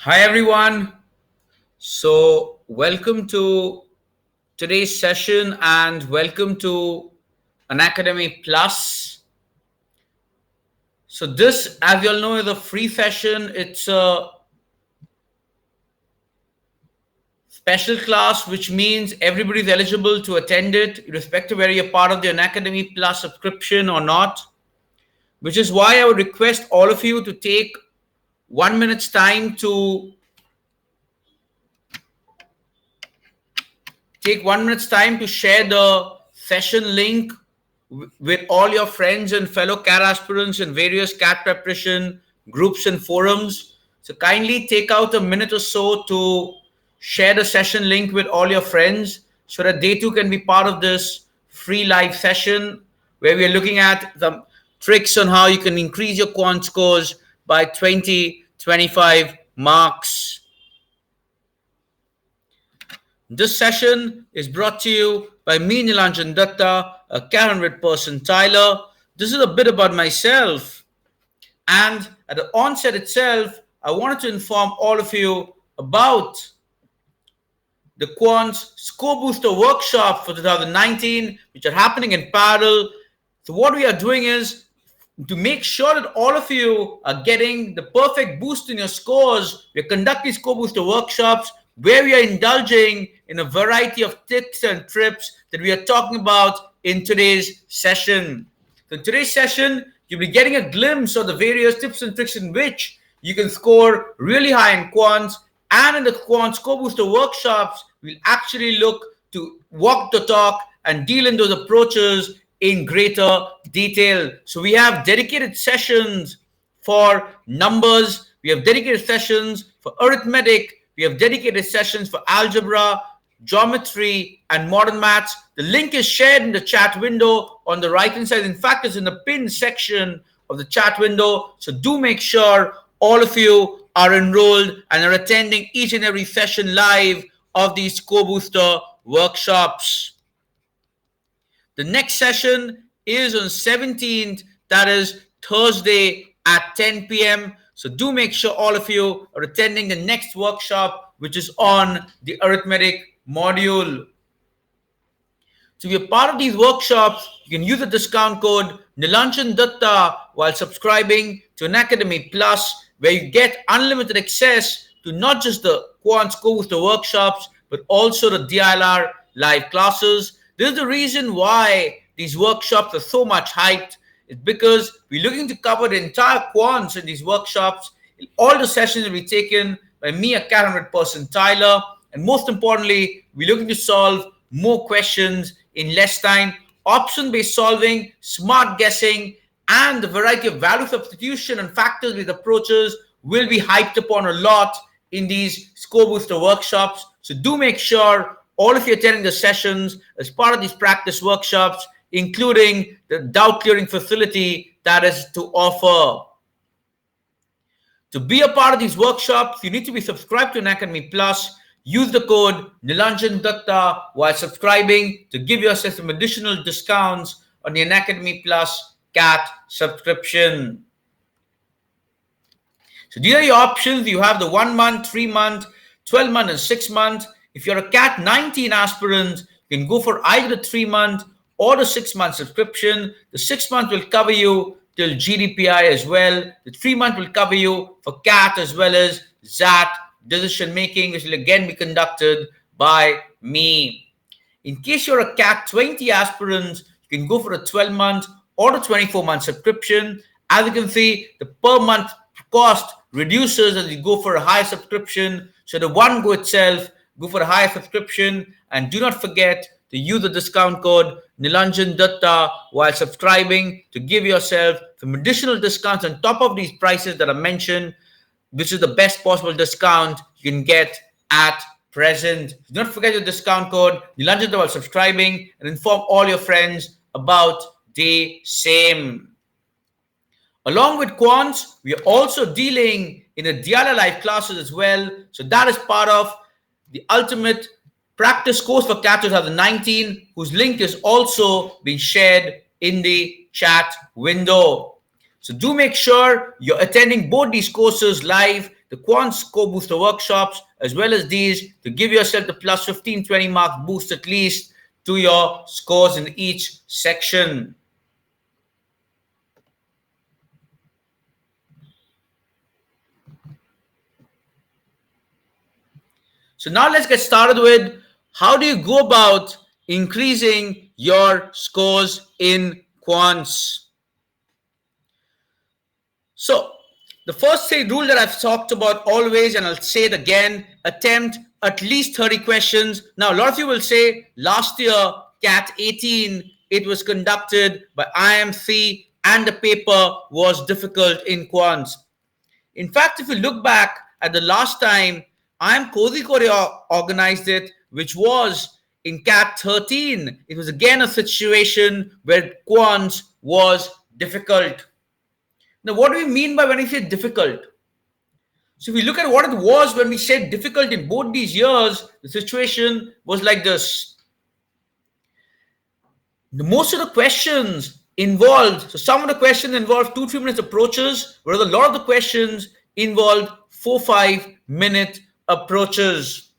Hi everyone. So, welcome to today's session and welcome to an Academy Plus. So, this, as you all know, is a free session. It's a special class, which means everybody is eligible to attend it, irrespective of whether you're part of the Academy Plus subscription or not. Which is why I would request all of you to take 1 minute's time to share the session link with all your friends and fellow CAT aspirants in various CAT preparation groups and forums. So kindly take out a minute or so to share the session link with all your friends so that they too can be part of this free live session where we are looking at the tricks on how you can increase your quant scores by 20-25 marks. This session is brought to you by me, Nilanjan Dutta, a CAT-100 percentiler. This is a bit about myself. And at the onset itself, I wanted to inform all of you about the Quants Score Booster Workshop for 2019, which are happening in parallel. So what we are doing is to make sure that all of you are getting the perfect boost in your scores. We are conducting Score Booster workshops where we are indulging in a variety of tips and trips that we are talking about in today's session. So in today's session, you'll be getting a glimpse of the various tips and tricks in which you can score really high in quants. And in the Quant Score Booster workshops, we'll actually look to walk the talk and deal in those approaches in greater detail. So we have dedicated sessions for numbers. We have dedicated sessions for arithmetic. We have dedicated sessions for algebra, geometry, and modern maths. The link is shared in the chat window on the right-hand side. In fact, it's in the pinned section of the chat window. So do make sure all of you are enrolled and are attending each and every session live of these Score Booster workshops. The next session is on 17th, that is Thursday at 10 p.m. So do make sure all of you are attending the next workshop, which is on the arithmetic module. To be a part of these workshops, you can use the discount code Nilanjan Dutta while subscribing to an Academy Plus, where you get unlimited access to not just the Quant Score Booster workshops, but also the DILR live classes. This is the reason why these workshops are so much hyped. It's because we're looking to cover the entire quants in these workshops. All the sessions will be taken by me, a CAT-100 percentiler. And most importantly, we're looking to solve more questions in less time. Option-based solving, smart guessing, and the variety of value substitution and factors-based approaches will be hyped upon a lot in these Score Booster workshops. So do make sure all of you attending the sessions as part of these practice workshops, including the doubt clearing facility that is to offer. To be a part of these workshops, you need to be subscribed to an Academy Plus. Use the code Nilanjan Dutta while subscribing to give yourself some additional discounts on the Academy Plus CAT subscription. So these are your options. You have the 1 month, 3 month, 12 month, and 6 month. If you're a CAT 19 aspirant, you can go for either the 3 month or the 6 month subscription. The 6 month will cover you till GDPI as well. The 3 month will cover you for CAT as well as XAT decision making, which will again be conducted by me. In case you're a CAT 20 aspirant, you can go for a 12 month or the 24 month subscription. As you can see, the per month cost reduces as you go for a higher subscription. So the one go itself, go for a higher subscription, and do not forget to use the discount code Nilanjan Dutta while subscribing to give yourself some additional discounts on top of these prices that are mentioned, which is the best possible discount you can get at present. Do not forget the discount code Nilanjan Dutta while subscribing, and inform all your friends about the same. Along with quants, we are also dealing in the DILR live classes as well. So that is part of the ultimate practice course for CAT 2019, whose link is also being shared in the chat window. So do make sure you're attending both these courses live. the Quants Score Booster workshops, as well as these, to give yourself the plus 15, 20 mark boost at least to your scores in each section. So now let's get started with how do you go about increasing your scores in quants. So the first rule that I've talked about always, and I'll say it again, attempt at least 30 questions. Now, a lot of you will say last year, CAT-18, it was conducted by IMC and the paper was difficult in quants. In fact, if you look back at the last time IIM Kozhikode organized it, which was in CAT-13, it was again a situation where quants was difficult. Now, what do we mean by when we say difficult? So if we look at what it was when we said difficult in both these years, the situation was like this. Most of the questions involved, so some of the questions involved 2-3 minutes approaches, whereas a lot of the questions involved 4-5 minute approaches.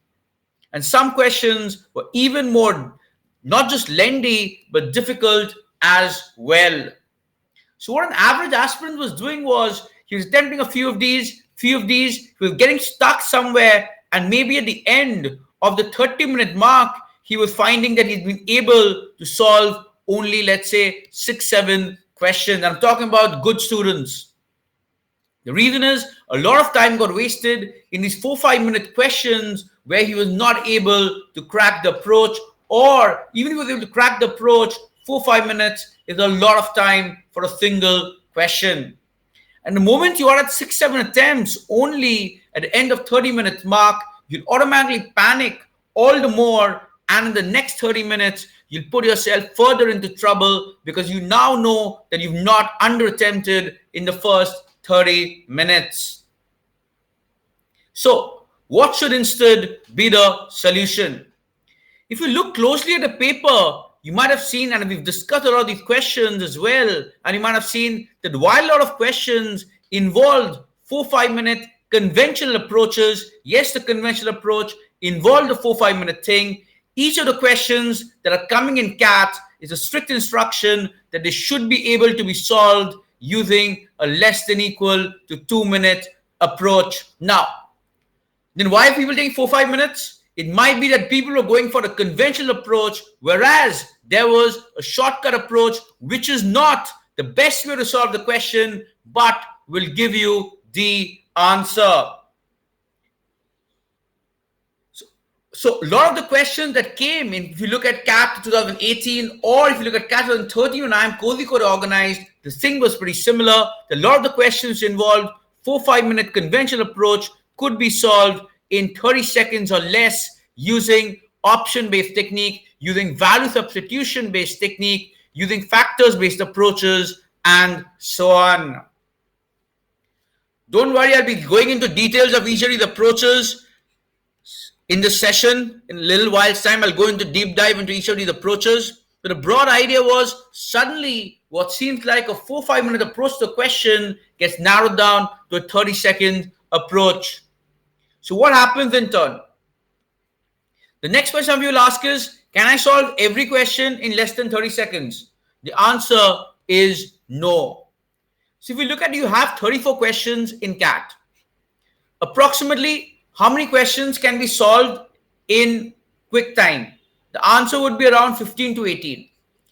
And some questions were even more, not just lengthy, but difficult as well. So what an average aspirant was doing was he was attempting a few of these, he was getting stuck somewhere, and maybe at the end of the 30-minute mark, he was finding that he'd been able to solve only, let's say, 6-7 questions. I'm talking about good students. The reason is a lot of time got wasted in these 4-5 minute questions where he was not able to crack the approach, or even if he was able to crack the approach, 4-5 minutes is a lot of time for a single question. And the moment you are at 6-7 attempts only at the end of 30-minute mark, you'll automatically panic all the more, and in the next 30 minutes, you'll put yourself further into trouble because you now know that you've not under attempted in the first 30 minutes. So what should instead be the solution? If you look closely at the paper, you might have seen, and we've discussed a lot of these questions as well, and you might have seen that while a lot of questions involved 4-5 minute conventional approaches, yes, the conventional approach involved a 4-5 minute thing, each of the questions that are coming in CAT is a strict instruction that they should be able to be solved using a less than equal to 2-minute approach. Now, then why are people taking 4-5 minutes? It might be that people are going for a conventional approach, whereas there was a shortcut approach, which is not the best way to solve the question, but will give you the answer. So a lot of the questions that came in, if you look at CAT 2018 or if you look at CAT 2013 when IIM Kozhikode organized, the thing was pretty similar. A lot of the questions involved 4-5 minute conventional approach could be solved in 30 seconds or less using option-based technique, using value substitution-based technique, using factors-based approaches, and so on. Don't worry, I'll be going into details of each of these approaches in this session. In a little while's time, I'll go into deep dive into each of these approaches. But the broad idea was suddenly what seems like a 4-5 minute approach to the question gets narrowed down to a 30-second approach. So what happens in turn? The next question you will ask is, can I solve every question in less than 30 seconds? The answer is no. So if we look at, you have 34 questions in CAT. Approximately how many questions can be solved in quick time? The answer would be around 15 to 18.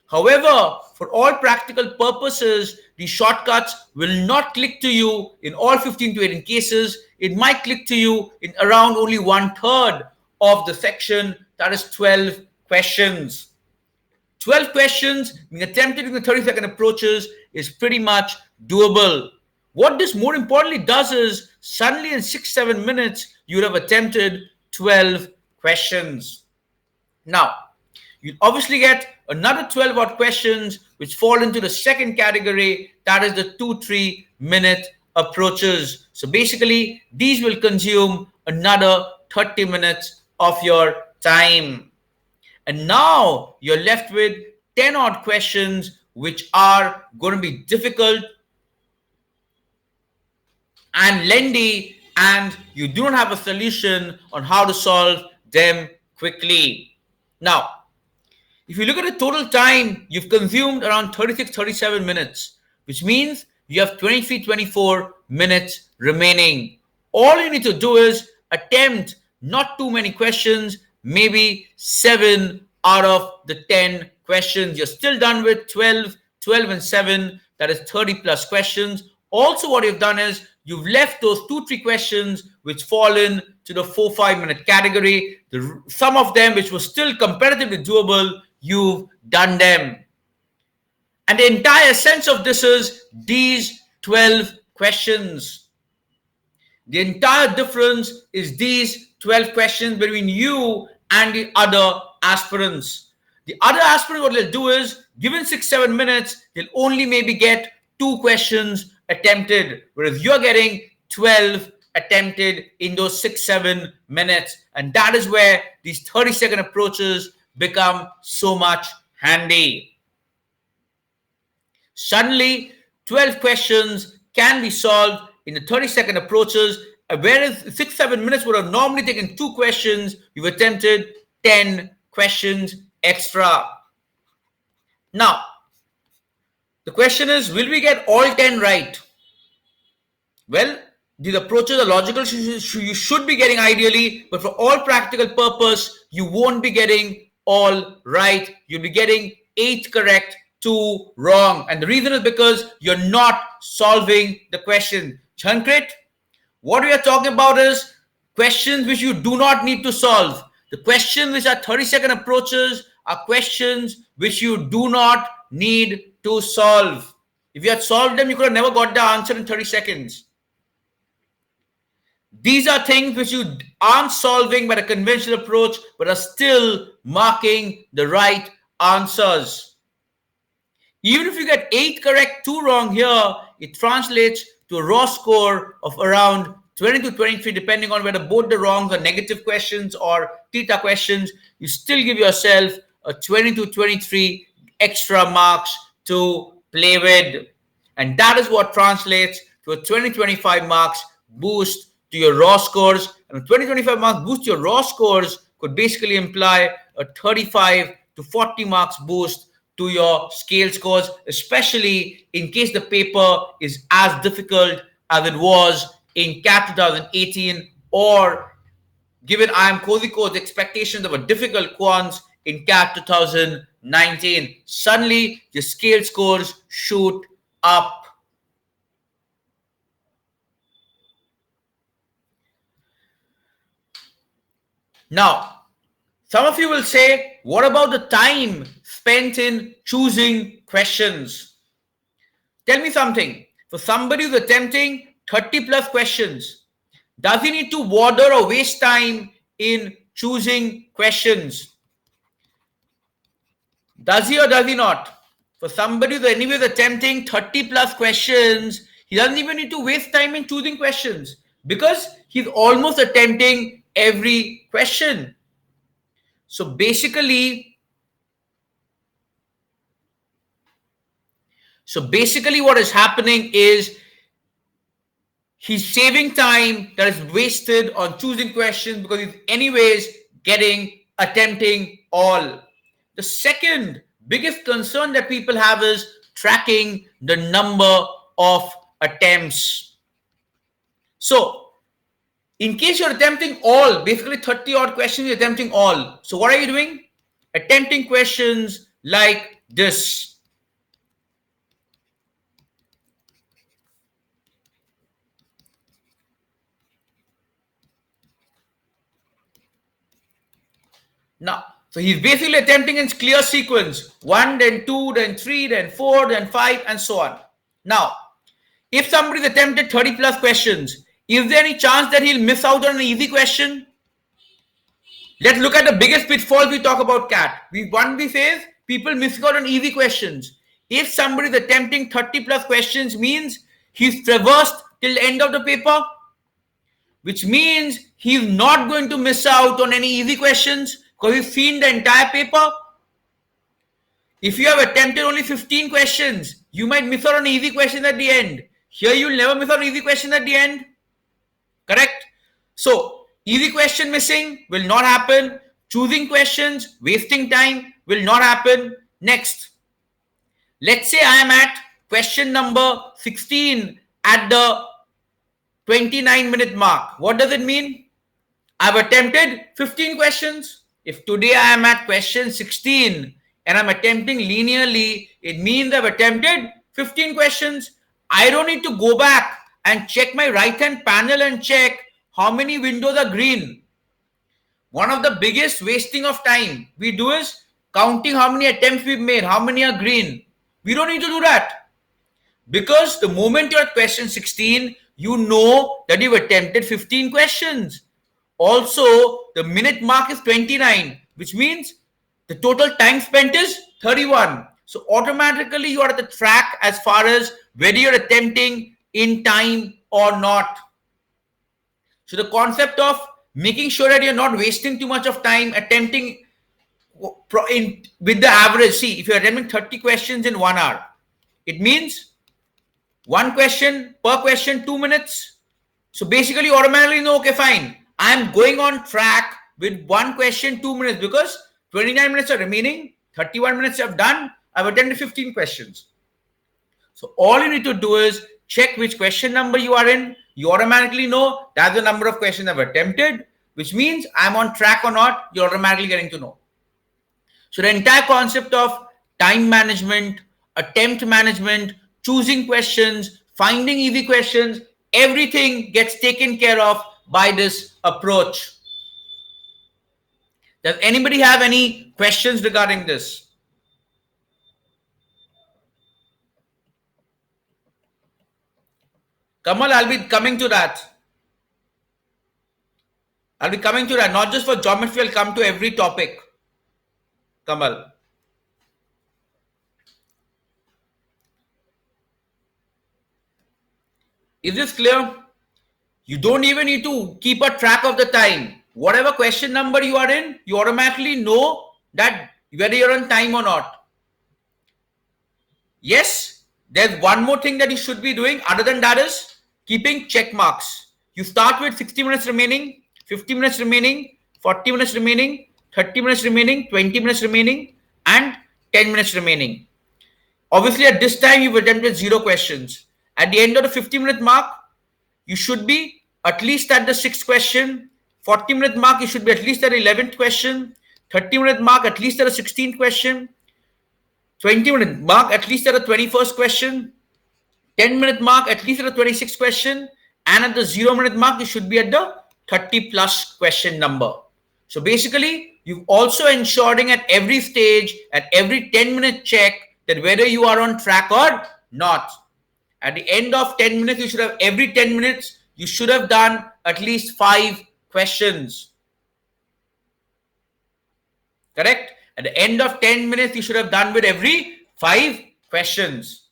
However, for all practical purposes, the shortcuts will not click to you in all 15 to 18 cases. It might click to you in around only 1/3 of the section, that is 12 questions. 12 questions being attempted in the 30-second approaches is pretty much doable. What this more importantly does is suddenly in 6-7 minutes, you would have attempted 12 questions. Now, you obviously get another 12 odd questions which fall into the second category, that is the 2-3 minute approaches. So basically, these will consume another 30 minutes of your time. And now you're left with 10 odd questions which are going to be difficult and lengthy and you do not have a solution on how to solve them quickly. Now, if you look at the total time, you've consumed around 36-37 minutes, which means you have 23-24 minutes remaining. All you need to do is attempt not too many questions, maybe 7 out of the 10 questions. You're still done with 12 and 7, that is 30 plus questions. Also, what you've done is you've left those 2-3 questions which fall in to the 4-5 minute category. Some of them which were still comparatively doable, you've done them. And the entire sense of this is these 12 questions. The entire difference is these 12 questions between you and the other aspirants. The other aspirant, what they'll do is, given 6-7 minutes, they'll only maybe get 2 questions attempted, whereas you're getting 12 attempted in those 6-7 minutes. And that is where these 30-second approaches become so much handy. Suddenly, 12 questions can be solved in the 30-second approaches, whereas 6-7 minutes would have normally taken 2 questions, you've attempted 10 questions extra. Now, the question is, will we get all 10 right? Well, these approaches are logical. You should be getting ideally, but for all practical purpose, you won't be getting all right. You'll be getting 8 correct, 2 wrong. And the reason is because you're not solving the question. Chankrit, what we are talking about is questions which you do not need to solve. The questions which are 30-second approaches are questions which you do not need to solve. If you had solved them, you could have never got the answer in 30 seconds. These are things which you aren't solving by the conventional approach, but are still marking the right answers. Even if you get 8 correct, 2 wrong here, it translates to a raw score of around 20 to 23, depending on whether both the wrongs are negative questions or Tita questions. You still give yourself a 20 to 23 extra marks to play with. And that is what translates to a 20-25 marks boost to your raw scores. And a 20-25 marks boost to your raw scores could basically imply a 35 to 40 marks boost to your scale scores, especially in case the paper is as difficult as it was in CAT 2018, or given IIM Kozhikode's expectations of a difficult quants in CAT 2019. Suddenly, your scale scores shoot up. Now, some of you will say, what about the time spent in choosing questions? Tell me something. For somebody who's attempting 30 plus questions, does he need to bother or waste time in choosing questions? Does he or does he not? For somebody who's anyways attempting 30 plus questions, he doesn't even need to waste time in choosing questions because he's almost attempting every question. So basically what is happening is he's saving time that is wasted on choosing questions because he's anyways attempting all. The second biggest concern that people have is tracking the number of attempts. So in case you're attempting all, basically 30 odd questions, you're attempting all. So what are you doing? Attempting questions like this. Now, so he's basically attempting in clear sequence. 1, then 2, then 3, then 4, then 5, and so on. Now, if somebody's attempted 30 plus questions, is there any chance that he'll miss out on an easy question? Let's look at the biggest pitfalls we talk about CAT. One says people miss out on easy questions. If somebody's attempting 30 plus questions means he's traversed till the end of the paper, which means he's not going to miss out on any easy questions because he's seen the entire paper. If you have attempted only 15 questions, you might miss out on easy questions at the end. Here you'll never miss out on easy questions at the end. Correct? So, easy question missing will not happen. Choosing questions, wasting time will not happen. Next, let's say I am at question number 16 at the 29-minute mark. What does it mean? I've attempted 15 questions. If today I am at question 16 and I'm attempting linearly, it means I've attempted 15 questions. I don't need to go back and check my right hand panel and check how many windows are green. One of the biggest wasting of time we do is counting how many attempts we've made, how many are green. We don't need to do that. Because the moment you're at question 16, you know that you've attempted 15 questions. Also, the minute mark is 29, which means the total time spent is 31. So automatically you are at the track as far as whether you're attempting in time or not. So the concept of making sure that you're not wasting too much of time attempting with the average. See, if you're attempting 30 questions in 1 hour, it means one question per question, 2 minutes. So basically, you automatically know, okay, fine. I'm going on track with one question, 2 minutes, because 29 minutes are remaining, 31 minutes I've done, I've attended 15 questions. So all you need to do is check which question number you are in. You automatically know that's the number of questions I've attempted, which means I'm on track or not, you're automatically getting to know. So the entire concept of time management, attempt management, choosing questions, finding easy questions, everything gets taken care of by this approach. Does anybody have any questions regarding this? Kamal, I'll be coming to that. I'll be coming to that. Not just for geometry, I'll come to every topic. Kamal. Is this clear? You don't even need to keep a track of the time. Whatever question number you are in, you automatically know that whether you're on time or not. Yes, there's one more thing that you should be doing other than that is keeping check marks. You start with 60 minutes remaining, 50 minutes remaining, 40 minutes remaining, 30 minutes remaining, 20 minutes remaining, and 10 minutes remaining. Obviously, at this time, you've attempted 0 questions. At the end of the 50-minute mark, you should be at least at the 6th question. 40-minute mark, you should be at least at the 11th question. 30-minute mark, at least at the 16th question. 20-minute mark, at least at the 21st question. 10-minute mark, at least at the 26th question. And at the 0-minute mark, you should be at the 30+ question number. So basically, you've also ensuring at every stage, at every 10-minute check, that whether you are on track or not. At the end of 10 minutes, you should have every 10 minutes, you should have done at least 5 questions. Correct? At the end of 10 minutes, you should have done with every 5 questions.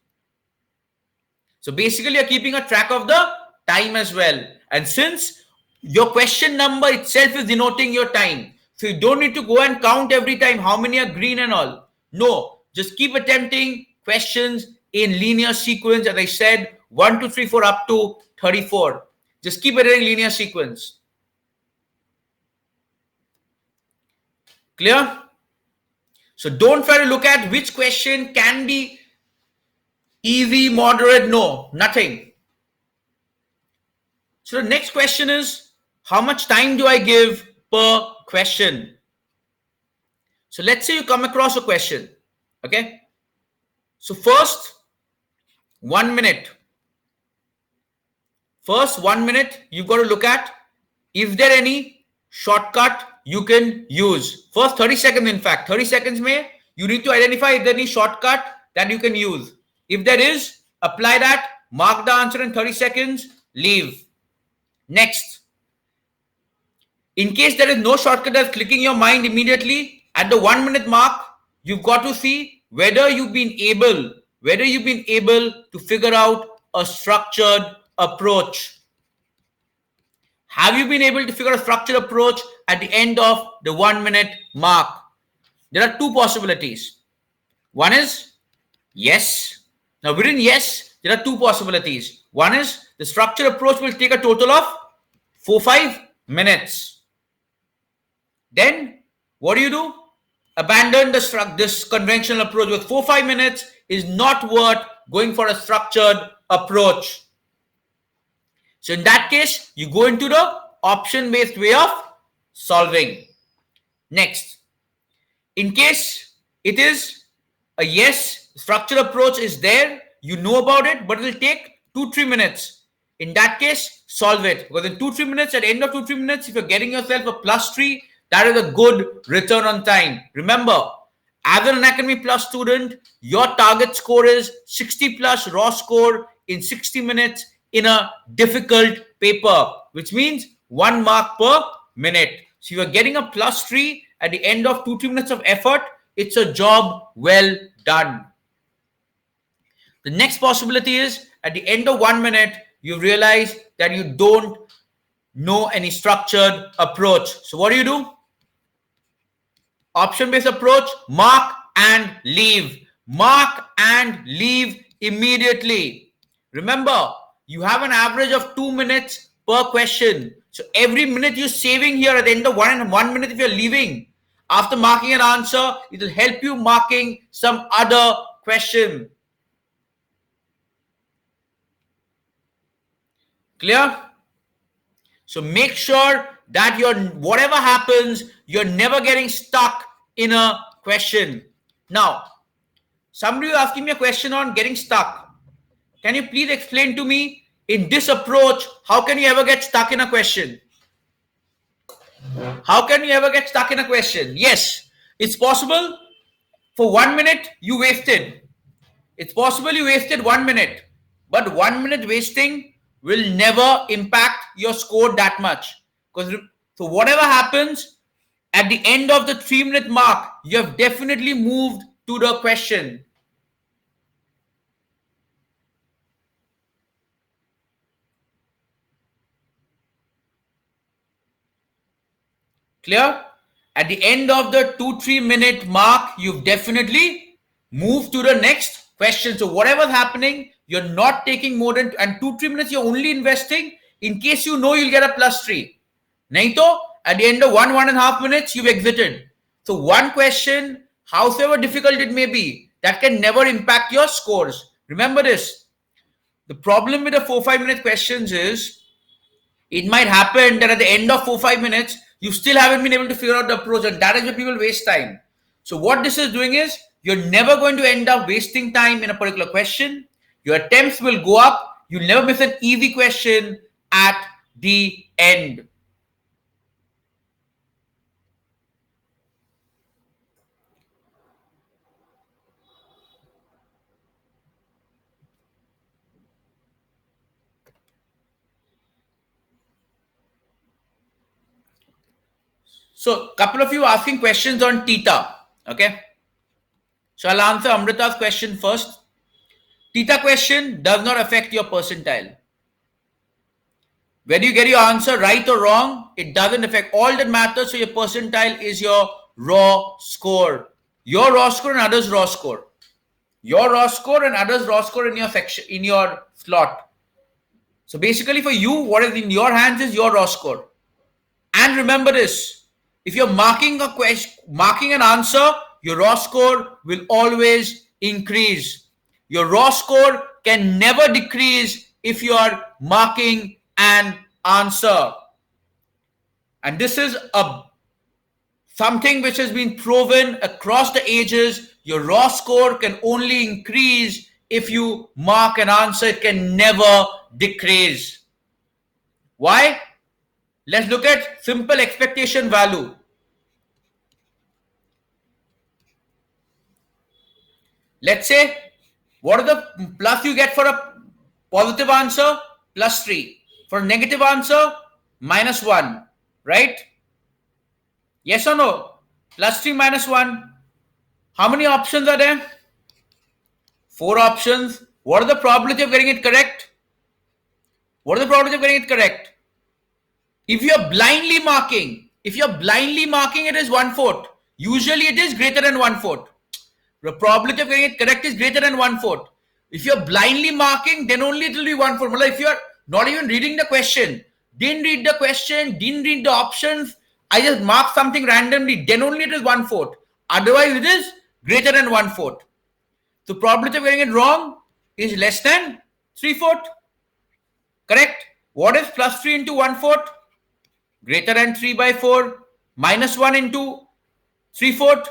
So basically, you're keeping a track of the time as well. And since your question number itself is denoting your time, so you don't need to go and count every time how many are green and all. No, just keep attempting questions in linear sequence. As I said, 1, 2, 3, 4 up to 34. Just keep it in linear sequence. Clear? So don't try to look at which question can be easy, moderate. No, nothing. So the next question is, how much time do I give per question? So let's say you come across a question. Okay. So first 1 minute. First 1 minute, you've got to look at, is there any shortcut you can use? First 30 seconds, in fact, 30 seconds may, you need to identify if there is any shortcut that you can use. If there is, apply that, mark the answer in 30 seconds, leave. Next. In case there is no shortcut that's clicking your mind immediately, at the 1 minute mark, you've got to see whether you've been able to figure out a structured approach. Have you been able to figure out a structured approach at the end of the 1 minute mark? There are 2 possibilities. One is yes. Now within yes, there are 2 possibilities. One is the structured approach will take a total of 4-5 minutes. Then what do? Abandon this conventional approach with 4-5 minutes is not worth going for a structured approach. So in that case, you go into the option-based way of solving. Next, in case it is a yes, structured approach is there, you know about it, but it will take 2-3 minutes. In that case, solve it. Because in 2-3 minutes, at the end of 2-3 minutes, if you're getting yourself a +3, that is a good return on time. Remember, as an Unacademy Plus student, your target score is 60 plus raw score in 60 minutes in a difficult paper, which means 1 mark per minute. So you are getting a +3 at the end of 2-3 minutes of effort. It's a job well done. The next possibility is at the end of 1 minute, you realize that you don't know any structured approach. So what do? Option-based approach, mark and leave. Mark and leave immediately. Remember, you have an average of 2 minutes per question. So every minute you're saving here at the end of 1 minute, if you're leaving, after marking an answer, it will help you marking some other question. Clear? So make sure that whatever happens, you're never getting stuck in a question. Now, somebody is asking me a question on getting stuck. Can you please explain to me, in this approach, how can you ever get stuck in a question? How can you ever get stuck in a question? Yes, it's possible. For 1 minute, you wasted. It's possible you wasted 1 minute. But 1 minute wasting will never impact your score that much. So whatever happens, at the end of the 3-minute mark, you have definitely moved to the question. Clear? At the end of the 2-3 minute mark, you've definitely moved to the next question. So whatever's happening, you're not taking more than, and 2-3 minutes you're only investing in case you know you'll get a +3. Naito, at the end of 1.5 minutes, you've exited. So one question, however difficult it may be, that can never impact your scores. Remember this. The problem with the 4-5 minute questions is, it might happen that at the end of 4-5 minutes, you still haven't been able to figure out the approach, and that is where people waste time. So what this is doing is, you're never going to end up wasting time in a particular question. Your attempts will go up. You'll never miss an easy question at the end. So, couple of you asking questions on Tita. Okay. So, I'll answer Amrita's question first. Tita question does not affect your percentile. Whether you get your answer right or wrong, it doesn't affect. All that matters for your percentile is your raw score. Your raw score and others' raw score. Your raw score and others' raw score in your section, in your slot. So basically for you, what is in your hands is your raw score. And remember this, if you're marking a question, marking an answer, your raw score will always increase. Your raw score can never decrease if you are marking an answer. And this is something which has been proven across the ages. Your raw score can only increase if you mark an answer. It can never decrease. Why? Let's look at simple expectation value. Let's say, what are the plus you get for a positive answer? +3. For a negative answer, -1. Right? Yes or no? +3 -1. How many options are there? 4 options. What are the probability of getting it correct? What are the probability of getting it correct? If you're blindly marking, it is 1/4. Usually it is greater than 1/4. The probability of getting it correct is greater than 1/4. If you're blindly marking, then only it will be 1/4. If you're not even reading the question, didn't read the question, didn't read the options, I just mark something randomly, then only it is 1/4. Otherwise, it is greater than 1/4. The probability of getting it wrong is less than 3/4. Correct? What is plus 3 into 1/4? Greater than 3/4. Minus 1 into 3/4.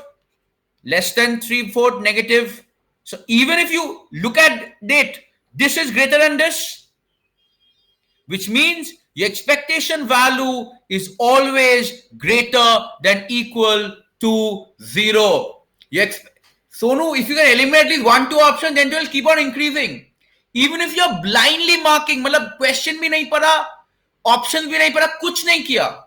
Less than 3/4 negative. So even if you look at it, this is greater than this, which means your expectation value is always greater than equal to 0. Sonu, if you can eliminate at least 1, 2 options, then it will keep on increasing. Even if you're blindly marking, मतलब question भी नहीं पढ़ा, options भी नहीं पढ़ा, कुछ नहीं किया,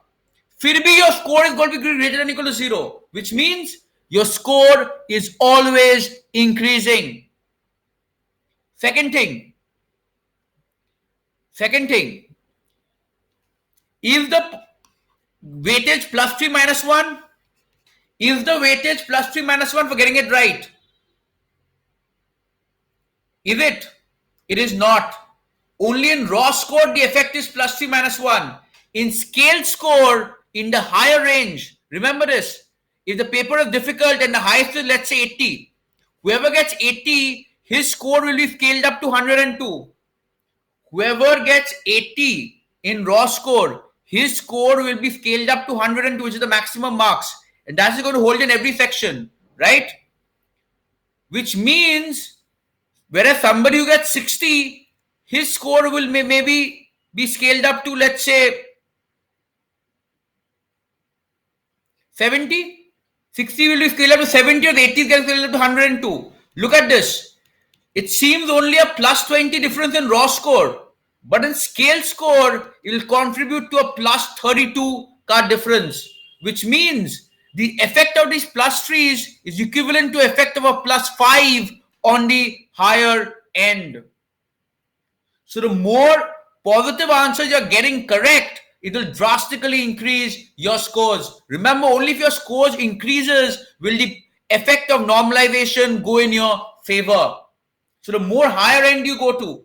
फिर भी your score is going to be greater than equal to 0, which means your score is always increasing. Second thing, is the weightage plus 3 minus 1? Is the weightage plus 3 minus 1 for getting it right? Is it? It is not. Only in raw score, the effect is plus 3 minus 1. In scaled score, in the higher range, remember this, if the paper is difficult and the highest is, let's say, 80, whoever gets 80, his score will be scaled up to 102. Whoever gets 80 in raw score, his score will be scaled up to 102, which is the maximum marks. And that's going to hold in every section, right? Which means, whereas somebody who gets 60, his score will maybe be scaled up to, let's say, 70. 60 will be scaled up to 70, or the 80 gets scaled up to 102. Look at this. It seems only a plus 20 difference in raw score, but in scale score, it will contribute to a plus 32 card difference, which means the effect of these plus 3s is equivalent to effect of a plus 5 on the higher end. So the more positive answers you're getting correct, it will drastically increase your scores. Remember, only if your scores increases will the effect of normalization go in your favor. So the more higher end you go to,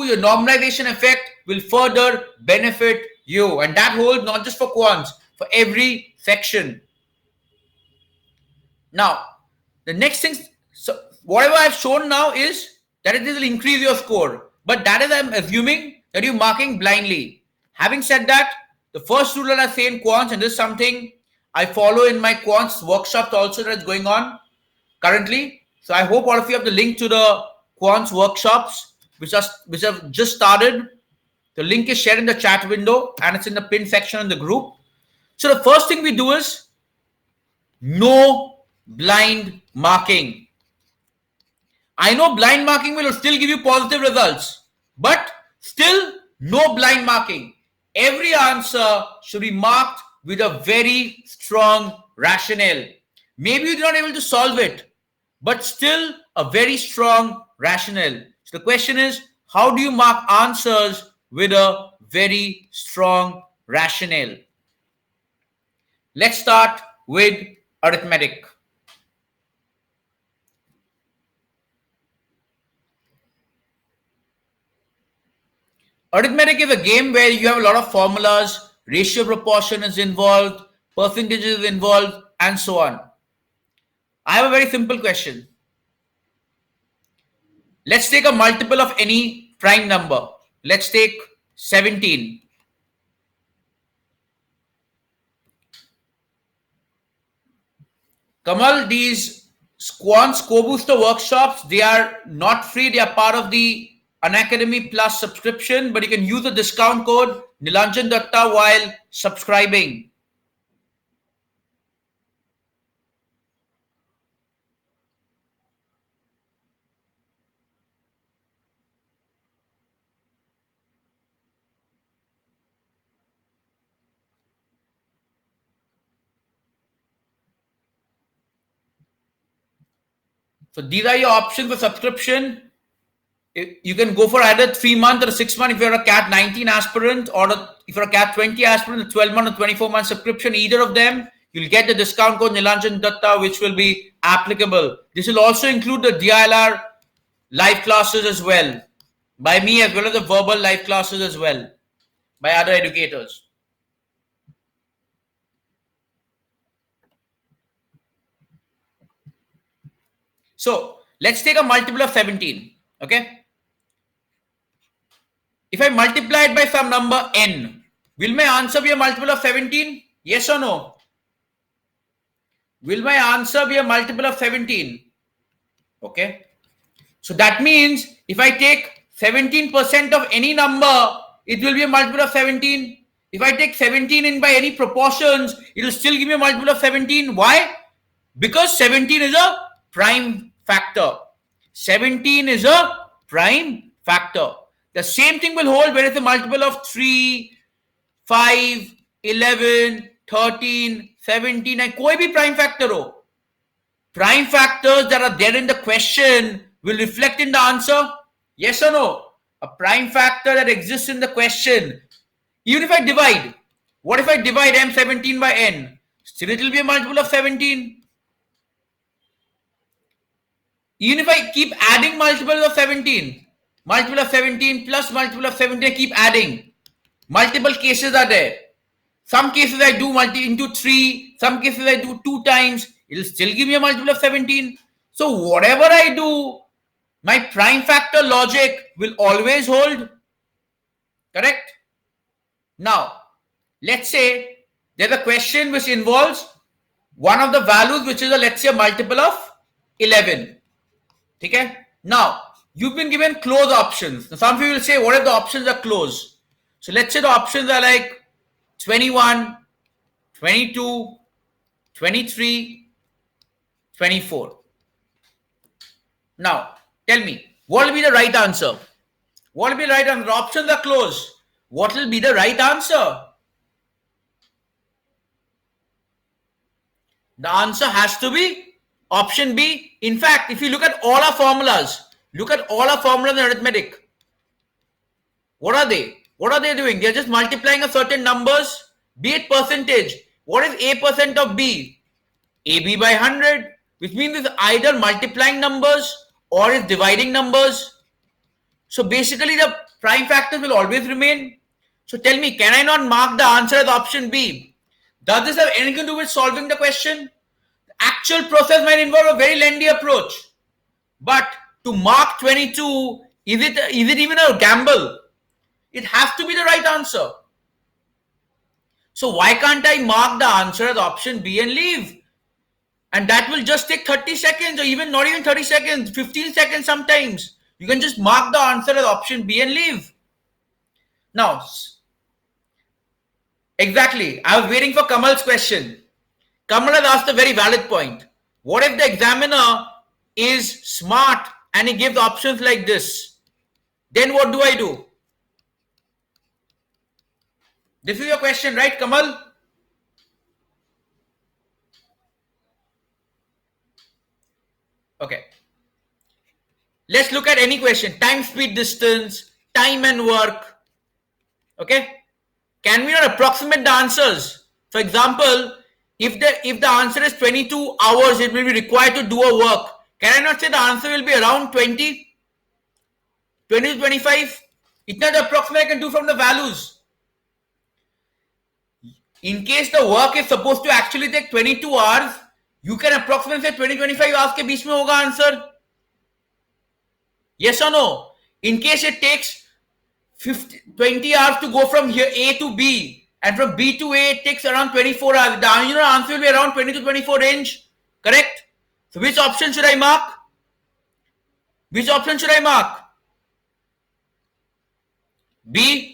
your normalization effect will further benefit you. And that holds not just for quants, for every section. Now, the next thing, so whatever I've shown now is that it will increase your score. But that is, I'm assuming that you're marking blindly. Having said that, the first rule that I say in quants, and this is something I follow in my quants workshops also that's going on currently. So I hope all of you have the link to the quants workshops, which have just started. The link is shared in the chat window and it's in the pin section in the group. So the first thing we do is no blind marking. I know blind marking will still give you positive results, but still no blind marking. Every answer should be marked with a very strong rationale. Maybe you're not able to solve it, but still a very strong rationale. So the question is, how do you mark answers with a very strong rationale? Let's start with arithmetic. Arithmetic is a game where you have a lot of formulas, ratio proportion is involved, percentages is involved, and so on. I have a very simple question. Let's take a multiple of any prime number. Let's take 17. Kamal, these Quants Co-Booster workshops, they are not free. They are part of the Unacademy Plus subscription, but you can use the discount code Nilanjan Dutta while subscribing. So these are your options for subscription. You can go for either 3-month or 6-month if you're a CAT 19 aspirant, or if you're a CAT 20 aspirant, a 12-month or 24-month subscription. Either of them, you'll get the discount code Nilanjan Dutta, which will be applicable. This will also include the DILR live classes as well, by me, as well as the verbal live classes as well. by other educators. So let's take a multiple of 17. Okay. If I multiply it by some number n, will my answer be a multiple of 17? Yes or no? Will my answer be a multiple of 17? Okay. So that means if I take 17% of any number, it will be a multiple of 17. If I take 17 in by any proportions, it will still give me a multiple of 17. Why? Because 17 is a prime factor. 17 is a prime factor. The same thing will hold when it's a multiple of 3, 5, 11, 13, 17 and कोई भी prime factor हो. Prime factors that are there in the question will reflect in the answer. Yes or no? A prime factor that exists in the question. Even if I divide, what if I divide m17 by n? Still it will be a multiple of 17. Even if I keep adding multiples of 17, multiple of 17 plus multiple of 17, I keep adding. Multiple cases are there. Some cases I do into 3, some cases I do 2 times. It will still give me a multiple of 17. So whatever I do, my prime factor logic will always hold. Correct? Now, let's say there's a question which involves one of the values which is a, let's say, a multiple of 11. Okay? Now, you've been given close options. Now, some people will say, what if the options are close? So let's say the options are like 21, 22, 23, 24. Now, tell me, what will be the right answer? What will be the right answer? The options are closed. What will be the right answer? The answer has to be option B. In fact, if you look at all our formulas, look at all our formulas in arithmetic. What are they? What are they doing? They're just multiplying a certain numbers, be it percentage. What is A percent of B? AB by 100, which means it's either multiplying numbers or it's dividing numbers. So basically the prime factors will always remain. So tell me, can I not mark the answer as option B? Does this have anything to do with solving the question? The actual process might involve a very lengthy approach. But to mark 22, is it even a gamble? It has to be the right answer. So why can't I mark the answer as option B and leave? And that will just take 30 seconds or even not even 30 seconds, 15 seconds sometimes. You can just mark the answer as option B and leave. Now, exactly, I was waiting for Kamal's question. Kamal has asked a very valid point. What if the examiner is smart and he gives options like this? Then what do I do? This is your question, right, Kamal? Okay. Let's look at any question. Time, speed, distance, time and work. Okay. Can we not approximate the answers? For example, if the answer is 22 hours, it will be required to do a work. Can I not say the answer will be around 20 to 25? It's not the approximate I can do from the values. In case the work is supposed to actually take 22 hours, you can approximately say 20-25 hours के बीच में होगा answer. Yes or no? In case it takes 20 hours to go from here A to B, and from B to A it takes around 24 hours, the answer will be around 20 to 24 range. Correct? So which option should I mark? Which option should I mark? B.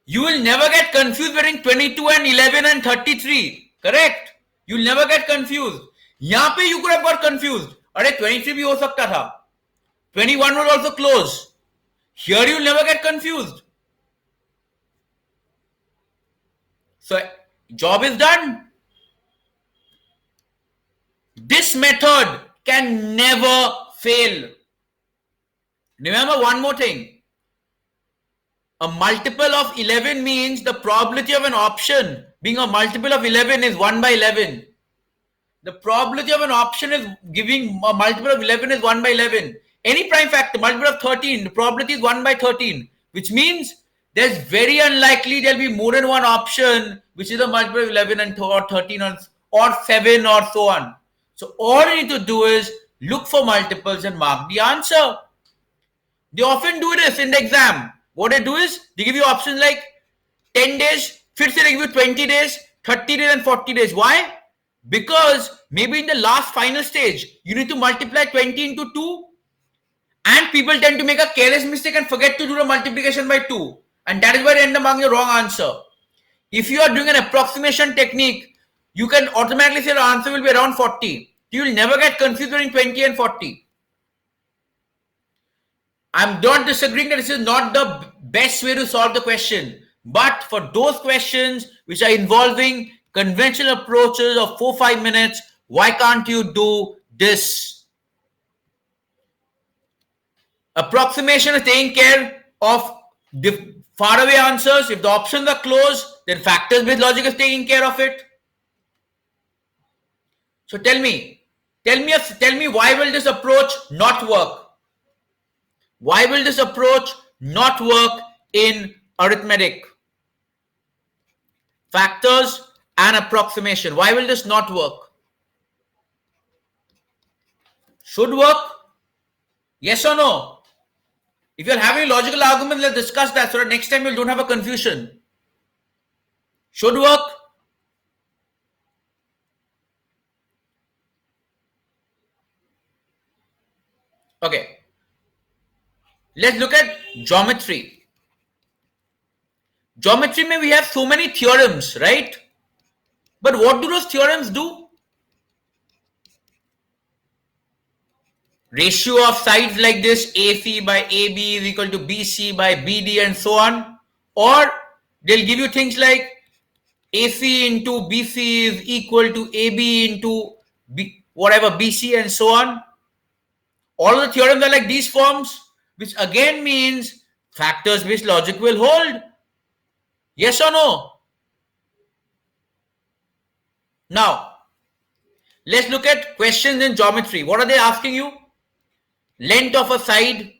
You will never get confused between 22 and 11 and 33. Correct? You will never get confused. यहाँ पे you could have got confused. अरे 23 भी हो सकता था. 21 was also close. Here you will never get confused. So job is done. This method can never fail. Remember one more thing. A multiple of 11 means the probability of an option being a multiple of 11 is 1 by 11. The probability of an option is giving a multiple of 11 is 1 by 11. Any prime factor, multiple of 13, the probability is 1 by 13. which means there's very unlikely there'll be more than one option which is a multiple of 11 and or 13 or 7 or so on. So all you need to do is look for multiples and mark the answer. They often do this in the exam. What they do is they give you options like 10 days, फिर से they give you 20 days, 30 days and 40 days. Why? Because maybe in the last final stage, you need to multiply 20 into 2, and people tend to make a careless mistake and forget to do the multiplication by 2. And that is why they end up marking the wrong answer. If you are doing an approximation technique, you can automatically say the answer will be around 40. You will never get confused between 20 and 40. I'm not disagreeing that this is not the best way to solve the question. But for those questions which are involving conventional approaches of 4-5 minutes, why can't you do this? Approximation is taking care of the faraway answers. If the options are close, then factors-based logic is taking care of it. So tell me why will this approach not work? Why will this approach not work in arithmetic? Factors and approximation. Why will this not work? Should work? Yes or no? If you're having a logical argument, let's discuss that so that next time you don't have a confusion. Should work? Okay. Let's look at geometry. Geometry mein we have so many theorems, right? But what do those theorems do? Ratio of sides like this, AC by AB is equal to BC by BD and so on. Or they'll give you things like AC into BC is equal to AB into whatever BC and so on. All the theorems are like these forms, which again means factors-based logic will hold. Yes or no? Now, let's look at questions in geometry. What are they asking you? Length of a side,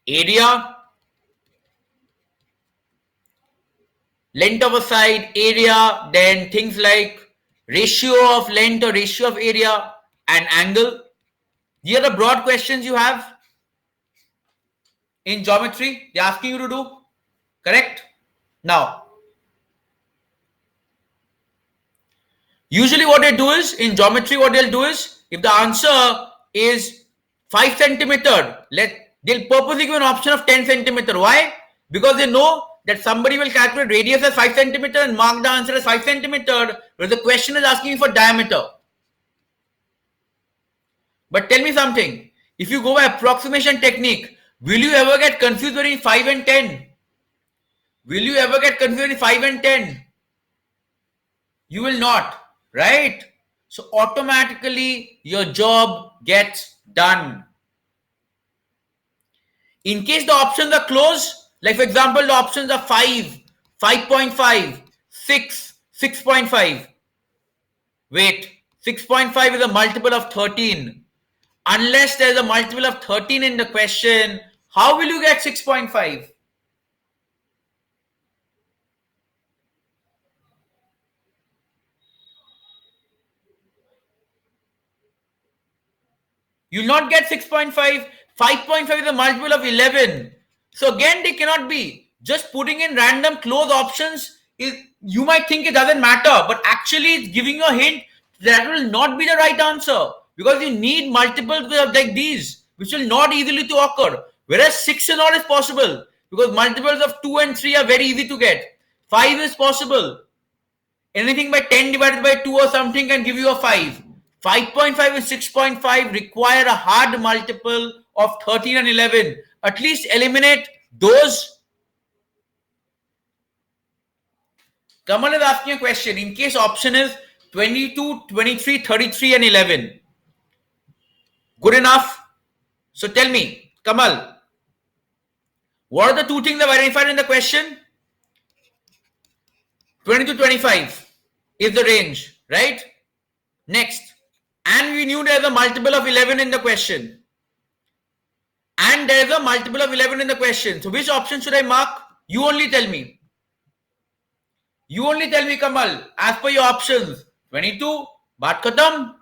area, length of a side, area, then things like ratio of length or ratio of area and angle. These are the broad questions you have in geometry. They're asking you to do. Correct? Now, usually what they do is, in geometry, what they'll do is, if the answer is 5 centimeter, they'll purposely give an option of 10 centimeter. Why? Because they know that somebody will calculate radius as 5 centimeter and mark the answer as 5 centimeter, whereas the question is asking for diameter. But tell me something. If you go by approximation technique, will you ever get confused between 5 and 10? Will you ever get confused between 5 and 10? You will not, right? So automatically your job gets done. In case the options are close, like for example, the options are 5, 5.5, 6, 6.5. Wait, 6.5 is a multiple of 13. Unless there's a multiple of 13 in the question, how will you get 6.5? You'll not get 6.5. 5.5 is a multiple of 11. So again, they cannot be. Just putting in random close options, you might think it doesn't matter, but actually it's giving you a hint that will not be the right answer, because you need multiples like these, which will not easily to occur. Whereas 6 and all is possible, because multiples of 2 and 3 are very easy to get. 5 is possible. Anything by 10 divided by 2 or something can give you a 5. 5.5 and 6.5 require a hard multiple of 13 and 11. At least eliminate those. Kamal is asking a question. In case option is 22, 23, 33 and 11. Good enough? So tell me, Kamal, what are the two things that are identified in the question? 20 to 25 is the range, right? Next. And we knew there's a multiple of 11 in the question. And and there is a multiple of 11 in the question. So which option should I mark? You only tell me. You only tell me, Kamal. As per your options, 22, baat khatam.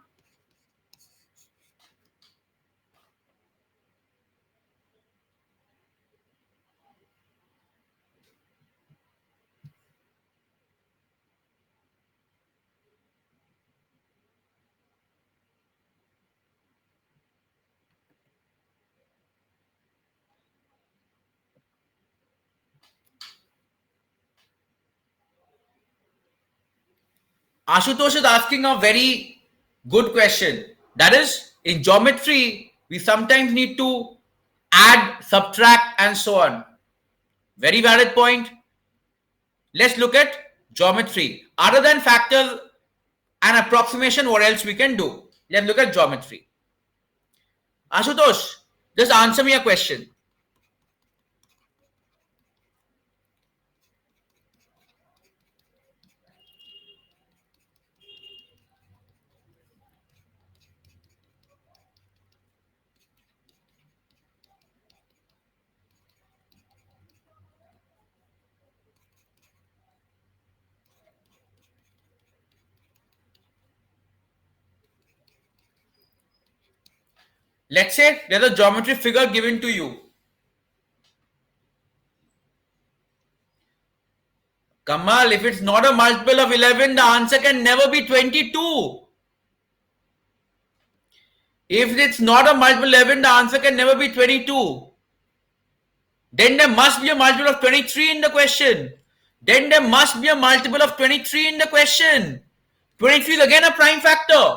Ashutosh is asking a very good question. That is, in geometry, we sometimes need to add, subtract, and so on. Very valid point. Let's look at geometry. Other than factors and approximation, what else we can do? Let's look at geometry. Ashutosh, just answer me a question. Let's say there's a geometry figure given to you. Kamal, if it's not a multiple of 11, the answer can never be 22. If it's not a multiple of 11, the answer can never be 22. Then there must be a multiple of 23 in the question. Then there must be a multiple of 23 in the question. 23 is again a prime factor.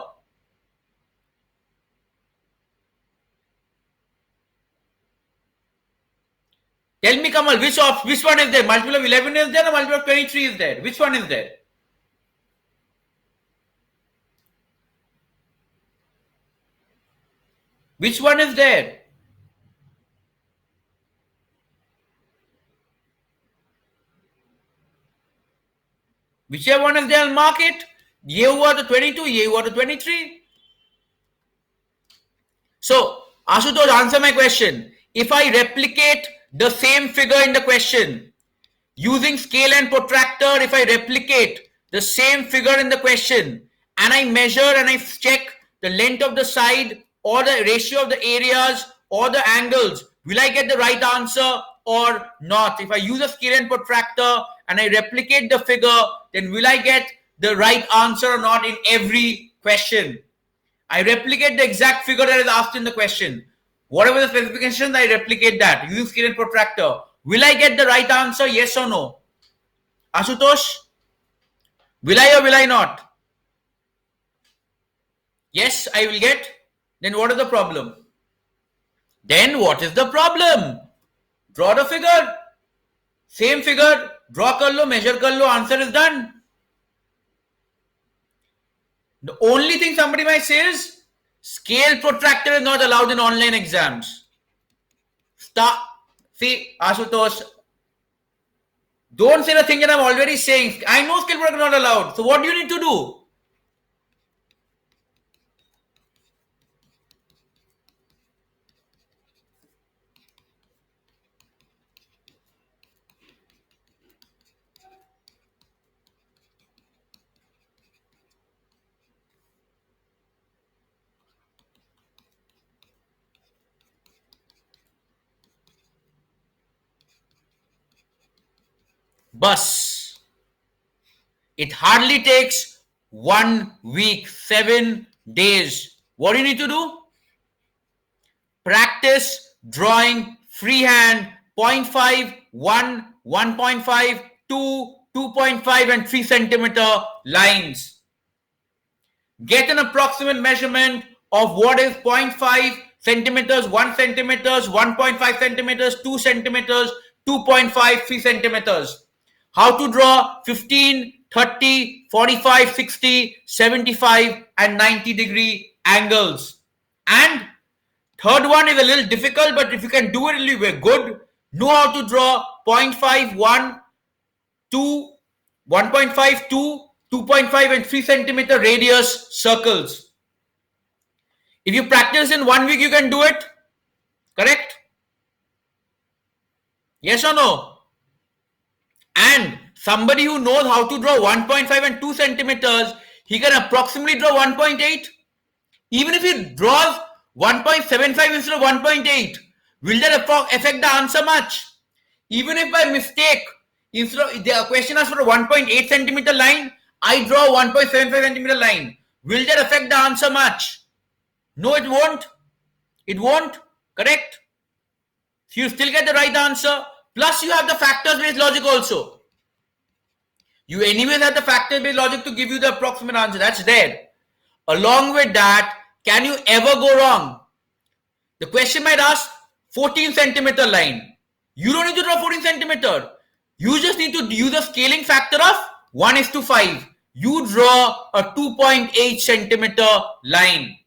Tell me, Kamal, which one is there? Multiple of 11 is there or multiple of 23 is there? Which one is there? Which one is there? Whichever one is there, I'll mark it. ये हुआ तो 22, ये हुआ तो 23. So, Ashutosh, answer my question. If I replicate the same figure in the question, using scale and protractor, if I replicate the same figure in the question, and I measure and I check the length of the side or the ratio of the areas or the angles, will I get the right answer or not? If I use a scale and protractor and I replicate the figure, then will I get the right answer or not in every question? I replicate the exact figure that is asked in the question. Whatever the specifications, I replicate that using scale and protractor. Will I get the right answer? Yes or no? Ashutosh, will I or will I not? Yes, I will get. Then what is the problem? Then what is the problem? Draw the figure. Same figure. Draw kar lo, measure kar lo, answer is done. The only thing somebody might say is scale protractor is not allowed in online exams. Stop. See, Ashutosh, don't say the thing that I'm already saying. I know scale protractor is not allowed. So what do you need to do? Bus. It hardly takes 1 week, 7 days. What do you need to do? Practice drawing freehand 0.5, 1, 1.5, 2, 2.5 and 3 centimeter lines. Get an approximate measurement of what is 0.5 centimeters, 1 centimeters, 1.5 centimeters, 2 centimeters, 2.5, 3 centimeters. How to draw 15, 30, 45, 60, 75 and 90 degree angles. And third one is a little difficult, but if you can do it, it'll be good. Know how to draw 0.5, 1, 2, 1.5, 2, 2.5 and 3 centimeter radius circles. If you practice in 1 week, you can do it. Correct? Yes or no? And somebody who knows how to draw 1.5 and 2 centimeters, he can approximately draw 1.8. Even if he draws 1.75 instead of 1.8, will that affect the answer much? Even if by mistake, instead of the question asks for a 1.8 centimeter line, I draw 1.75 centimeter line. Will that affect the answer much? No, it won't. It won't. Correct? So you still get the right answer. Plus, you have the factors based logic also. You anyways have the factors based logic to give you the approximate answer. That's there. Along with that, can you ever go wrong? The question might ask 14 centimeter line. You don't need to draw 14 centimeter. You just need to use a scaling factor of 1:5. You draw a 2.8 centimeter line.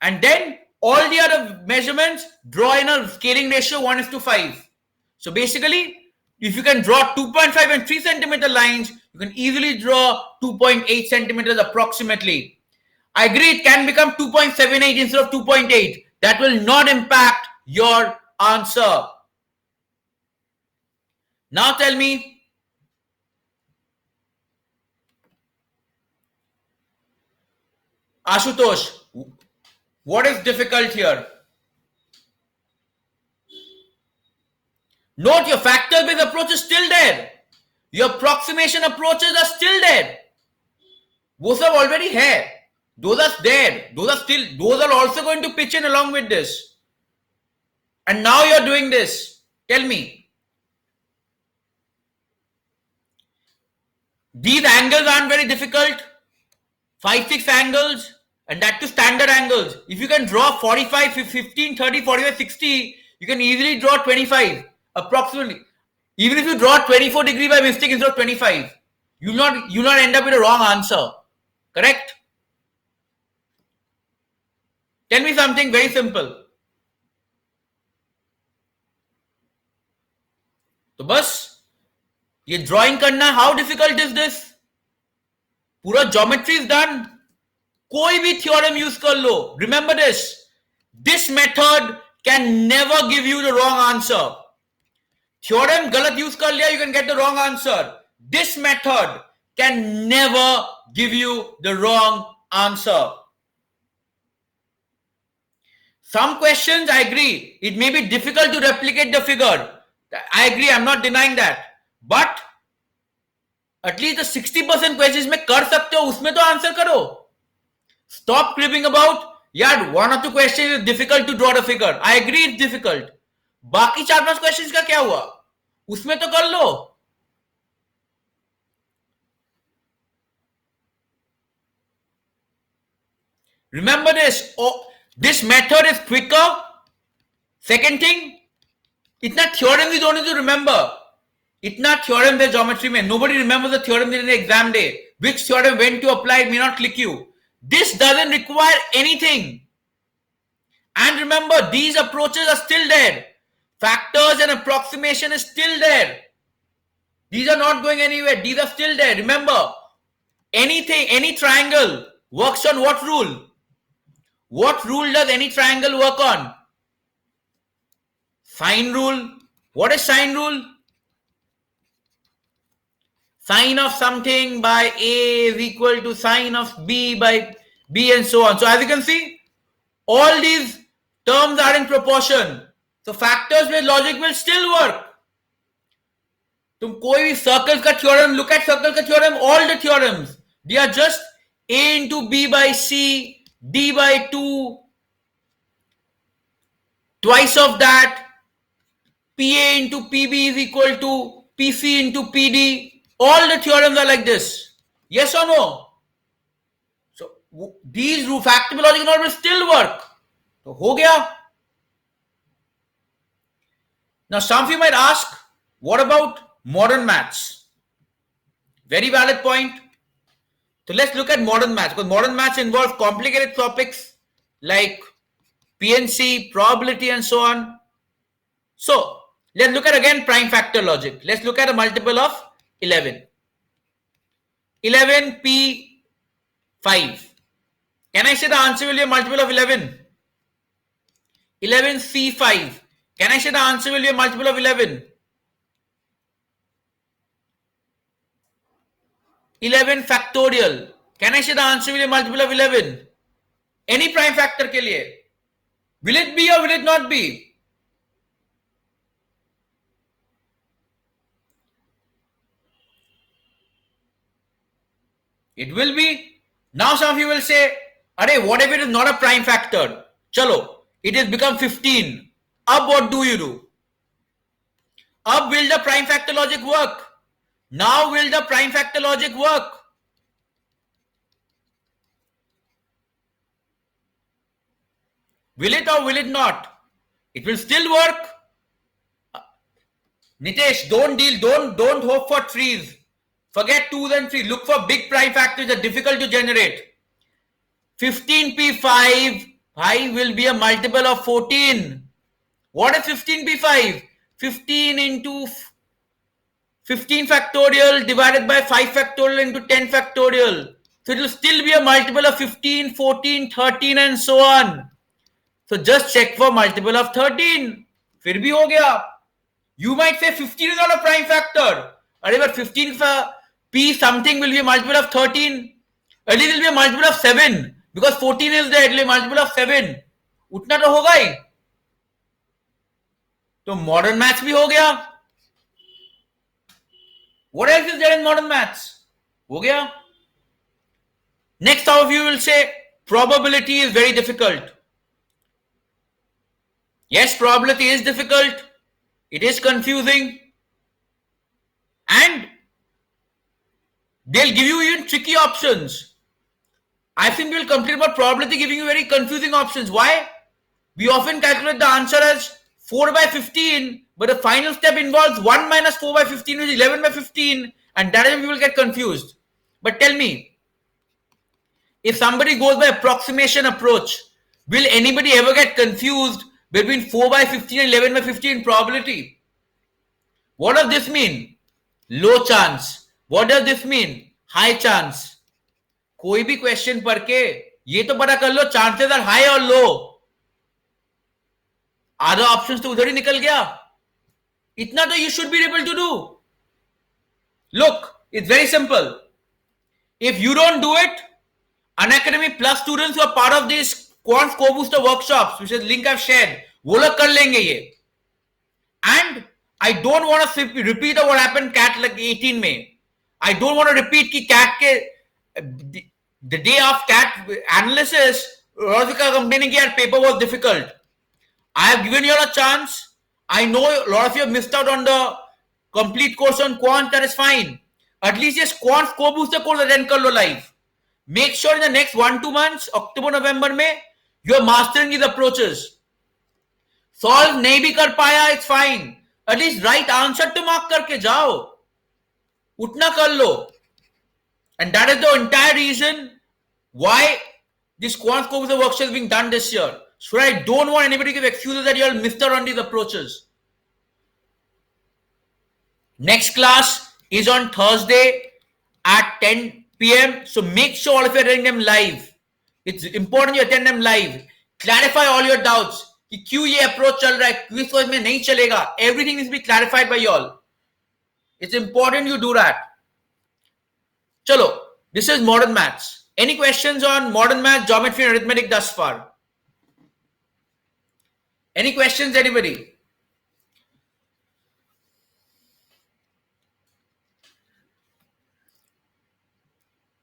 And then all the other measurements draw in a scaling ratio 1:5. So basically, if you can draw 2.5 and 3 centimeter lines, you can easily draw 2.8 centimeters approximately. I agree it can become 2.78 instead of 2.8. That will not impact your answer. Now tell me, Ashutosh, what is difficult here? Note your factor-based approach is still there. Your approximation approaches are still there. वो सब already है. Those are there. Those are also going to pitch in along with this. And now you're doing this. Tell me. These angles aren't very difficult. 5-6 angles, and that to standard angles. If you can draw 45, 15, 30, 45, 60, you can easily draw 25 approximately. Even if you draw 24 degree by mistake instead of 25, you'll not end up with a wrong answer. Correct? Tell me something very simple. तो बस ये drawing करना, how difficult is this? पूरा geometry is done. कोई भी theorem use कर लो. Remember this method can never give you the wrong answer. Theorem गलत यूज कर लिया, you can get the wrong answer. This method can never give you the wrong answer. Some questions, I agree, it may be difficult to replicate the figure. I agree, I'm not denying that. But at least the 60% questions में कर सकते हो, उसमें तो answer करो. Stop cribbing about, यार one or two questions is difficult to draw the figure. I agree it's difficult. बाकी 4-5 questions का क्या हुआ? उसमें तो कर लो. Remember this. This method is quicker. Second thing, इतना theorem you don't need to remember. इतना theorem है geometry में. Nobody remembers the theorem in the exam day. Which theorem when to apply it may not click you. This doesn't require anything. And remember, these approaches are still there. Factors and approximation is still there. These are not going anywhere. These are still there. Remember, any triangle works on what rule? What rule does any triangle work on? Sine rule. What is sine rule? Sine of something by A is equal to sine of B by B and so on. So as you can see, all these terms are in proportion. So factors with logic will still work. तुम कोई भी circles का theorem, look at circle का theorem, all the theorems, they are just A into B by C, D by 2, twice of that, PA into PB is equal to PC into PD. All the theorems are like this. Yes or no? So these factor logic norms still work. So ho gaya. Now some of you might ask, what about modern maths? Very valid point. So let's look at modern maths, because modern maths involve complicated topics like PNC, probability and so on. So let's look at again prime factor logic. Let's look at a multiple of 11. 11 P5. Can I say the answer will be a multiple of 11? 11 C5 Can I say the answer will be a multiple of 11? 11 factorial. Can I say the answer will be a multiple of 11? Any prime factor के लिए. Will it be or will it not be? It will be. Now some of you will say, Arey, what if it is not a prime factor? Chalo, it has become 15. Ab what do you do? Ab will the prime factor logic work? Now will the prime factor logic work? Will it or will it not? It will still work. Nitesh, don't hope for trees. Forget 2s and 3. Look for big prime factors that are difficult to generate. 15p5 will be a multiple of 14. What is 15p5? 15 into 15 factorial divided by 5 factorial into 10 factorial. So it will still be a multiple of 15, 14, 13 and so on. So just check for multiple of 13. फिर भी हो गया. You might say 15 is not a prime factor. But 15 for p something will be a multiple of 13. At least it will be a multiple of 7. Because 14 is there, it will be a multiple of 7. उतना तो होगा ही. तो modern maths भी हो गया. What else is there in modern maths? हो गया. Next, some of you will say probability is very difficult. Yes, probability is difficult. It is confusing. And they'll give you even tricky options. I think we'll complain about probability giving you very confusing options. Why? We often calculate the answer as 4 by 15, but the final step involves 1 minus 4 by 15, which is 11 by 15, and that is when people get confused. But tell me, if somebody goes by approximation approach, will anybody ever get confused between 4 by 15 and 11 by 15 probability? What does this mean? Low chance. What does this mean? High chance. कोई भी question पढ़ के ये तो पता कर लो chances are high और लो. आधा ऑप्शंस तो उधर ही निकल गया. इतना तो you should be able to do. Look, it's very simple. If you don't do it, Unacademy Plus students who are part of these Quants Co-Booster workshops, which is link I've shared, वो लोग कर लेंगे ये. And I don't want to repeat of what happened CAT like 18 May. I don't want to repeat कि CAT के the day of CAT analysis, Rosika complaining that paper was difficult. I have given you all a chance. I know a lot of you have missed out on the complete course on quant. That is fine. At least yes, Quants Co-Booster course attend kar lo live. Make sure in the next 1-2 months, October, November में, you are mastering these approaches. Solve नहीं भी कर पाया, it's fine. At least right answer to mark करके जाओ. उतना कर लो. And that is the entire reason why this Quants Co-Booster workshop is being done this year. So I don't want anybody to give excuses that you all missed out on these approaches. Next class is on Thursday at 10 p.m. So make sure all of you are attending them live. It's important you attend them live. Clarify all your doubts. कि क्यों ये approach चल रहा है, क्यों इस में नहीं चलेगा. Everything needs to be clarified by you all. It's important you do that. Chalo, this is modern maths. Any questions on modern maths, geometry and arithmetic thus far? Any questions, anybody?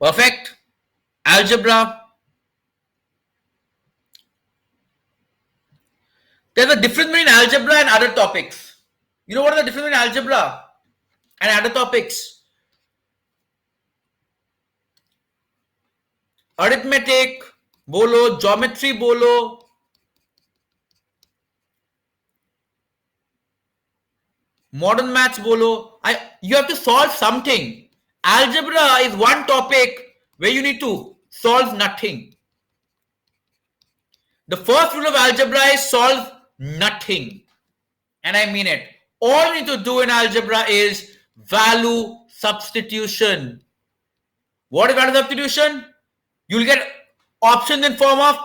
Perfect. Algebra. There's a difference between algebra and other topics. You know what is the difference between algebra and other topics? Arithmetic bolo, geometry bolo, modern maths bolo. You have to solve something. Algebra is one topic where you need to solve nothing. The first rule of algebra is solve nothing. And I mean it. All you need to do in algebra is value substitution. What is value substitution? You'll get options in form of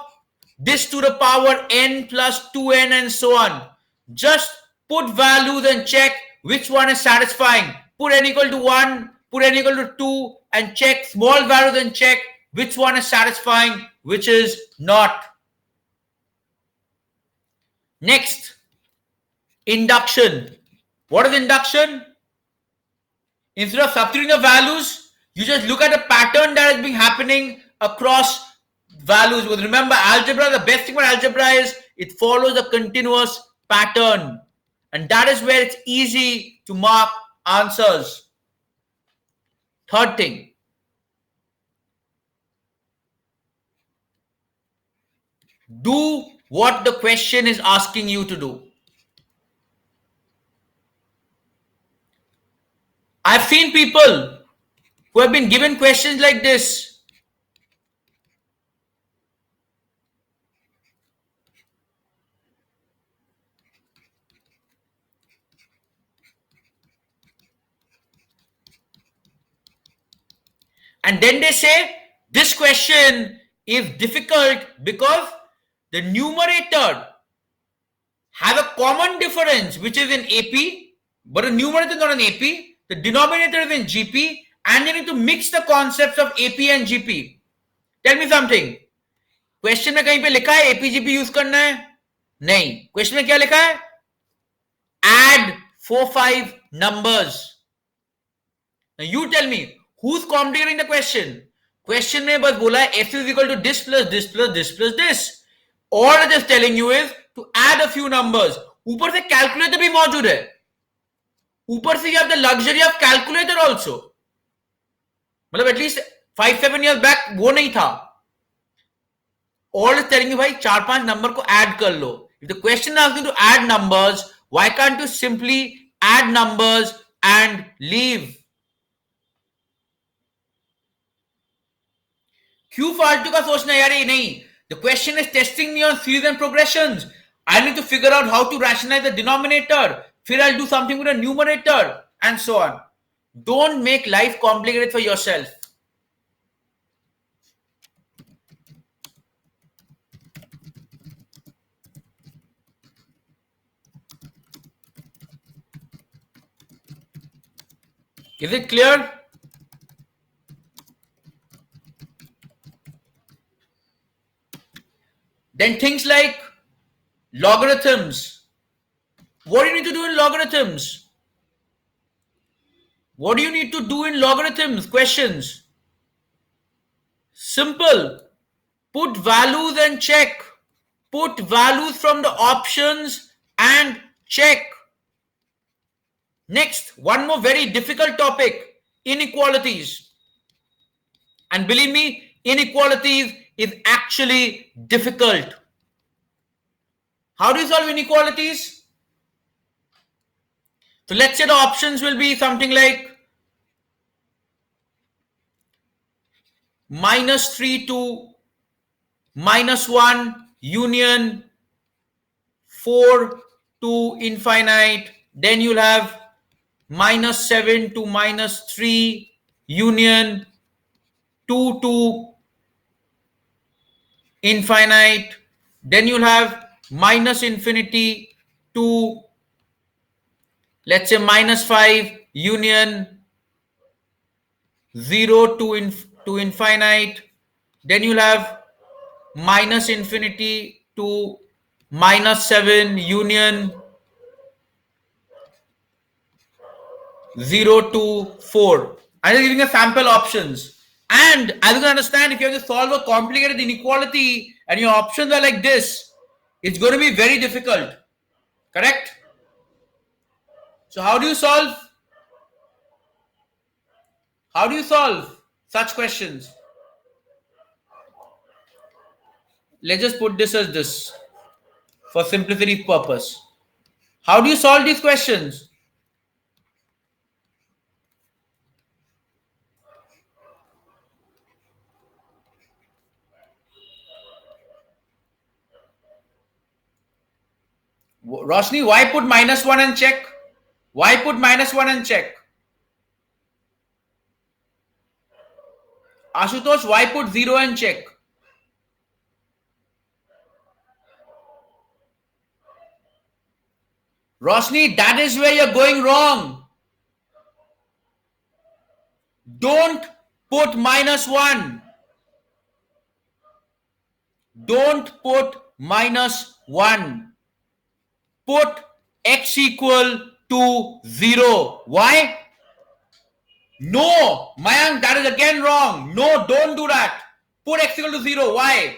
this to the power n plus 2n and so on. Just put values and check which one is satisfying. Put n equal to 1, put n equal to 2 and check small values and check which one is satisfying, which is not. Next, induction. What is induction? Instead of substituting the values, you just look at a pattern that has been happening across values. Because remember, algebra, the best thing about algebra is it follows a continuous pattern. And that is where it's easy to mark answers. Third thing, do what the question is asking you to do. I've seen people who have been given questions like this. And then they say this question is difficult because the numerator has a common difference which is in AP, but the numerator is not in AP. The denominator is in GP, and you need to mix the concepts of AP and GP. Tell me something. Question में कहीं पे लिखा है AP GP use करना है? नहीं. Question में क्या लिखा है? Add 4-5 numbers. Now you tell me, who's complicating the question? Question में बस बोला है f is equal to this plus this plus this plus this. All it is telling you is to add a few numbers. ऊपर से calculator भी मौजूद है. ऊपर से you have the luxury of calculator also. मतलब at least 5-7 years back वो नहीं था. All is telling you भाई 4-5 नंबर को add कर लो. If the question asks you to add numbers, why can't you simply add numbers and leave? क्यों फालतू का सोचना यार? ये नहीं. The question is testing me on series and progressions. I need to figure out how to rationalize the denominator. फिर I'll do something with the numerator and so on. Don't make life complicated for yourself. Is it clear? Then things like logarithms. What do you need to do in logarithms? What do you need to do in logarithms questions? Simple. Put values and check. Put values from the options and check. Next, one more very difficult topic, inequalities. And believe me, inequalities is actually difficult. How do you solve inequalities? So let's say the options will be something like -3 to -1 union 4 to infinite. Then you'll have -7 to -3 union 2 to infinite. Then you'll have -infinity to, let's say, -5 union 0 to infinite. Then you'll have -infinity to -7 union 0 to 4. I'm just giving a sample options. And as you can understand, if you have to solve a complicated inequality and your options are like this, it's going to be very difficult. Correct? So how do you solve? How do you solve such questions? Let's just put this as this for simplicity purpose. How do you solve these questions? Roshni, why put -1 and check? Why put -1 and check? Ashutosh, why put 0 and check? Rosni, that is where you're going wrong. Don't put -1. Don't put -1. Put x equal to 0. Why? No, Mayank, that is again wrong. No, don't do that. Put x equal to 0. Why?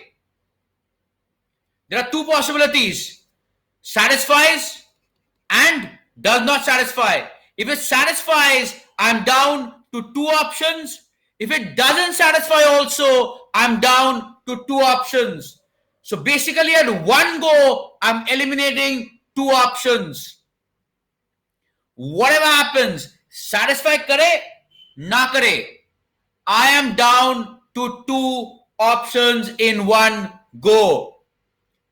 There are two possibilities. Satisfies and does not satisfy. If it satisfies, I'm down to two options. If it doesn't satisfy also, I'm down to two options. So basically at one go, I'm eliminating two options. Whatever happens, satisfy kare, na kare, I am down to two options in one go.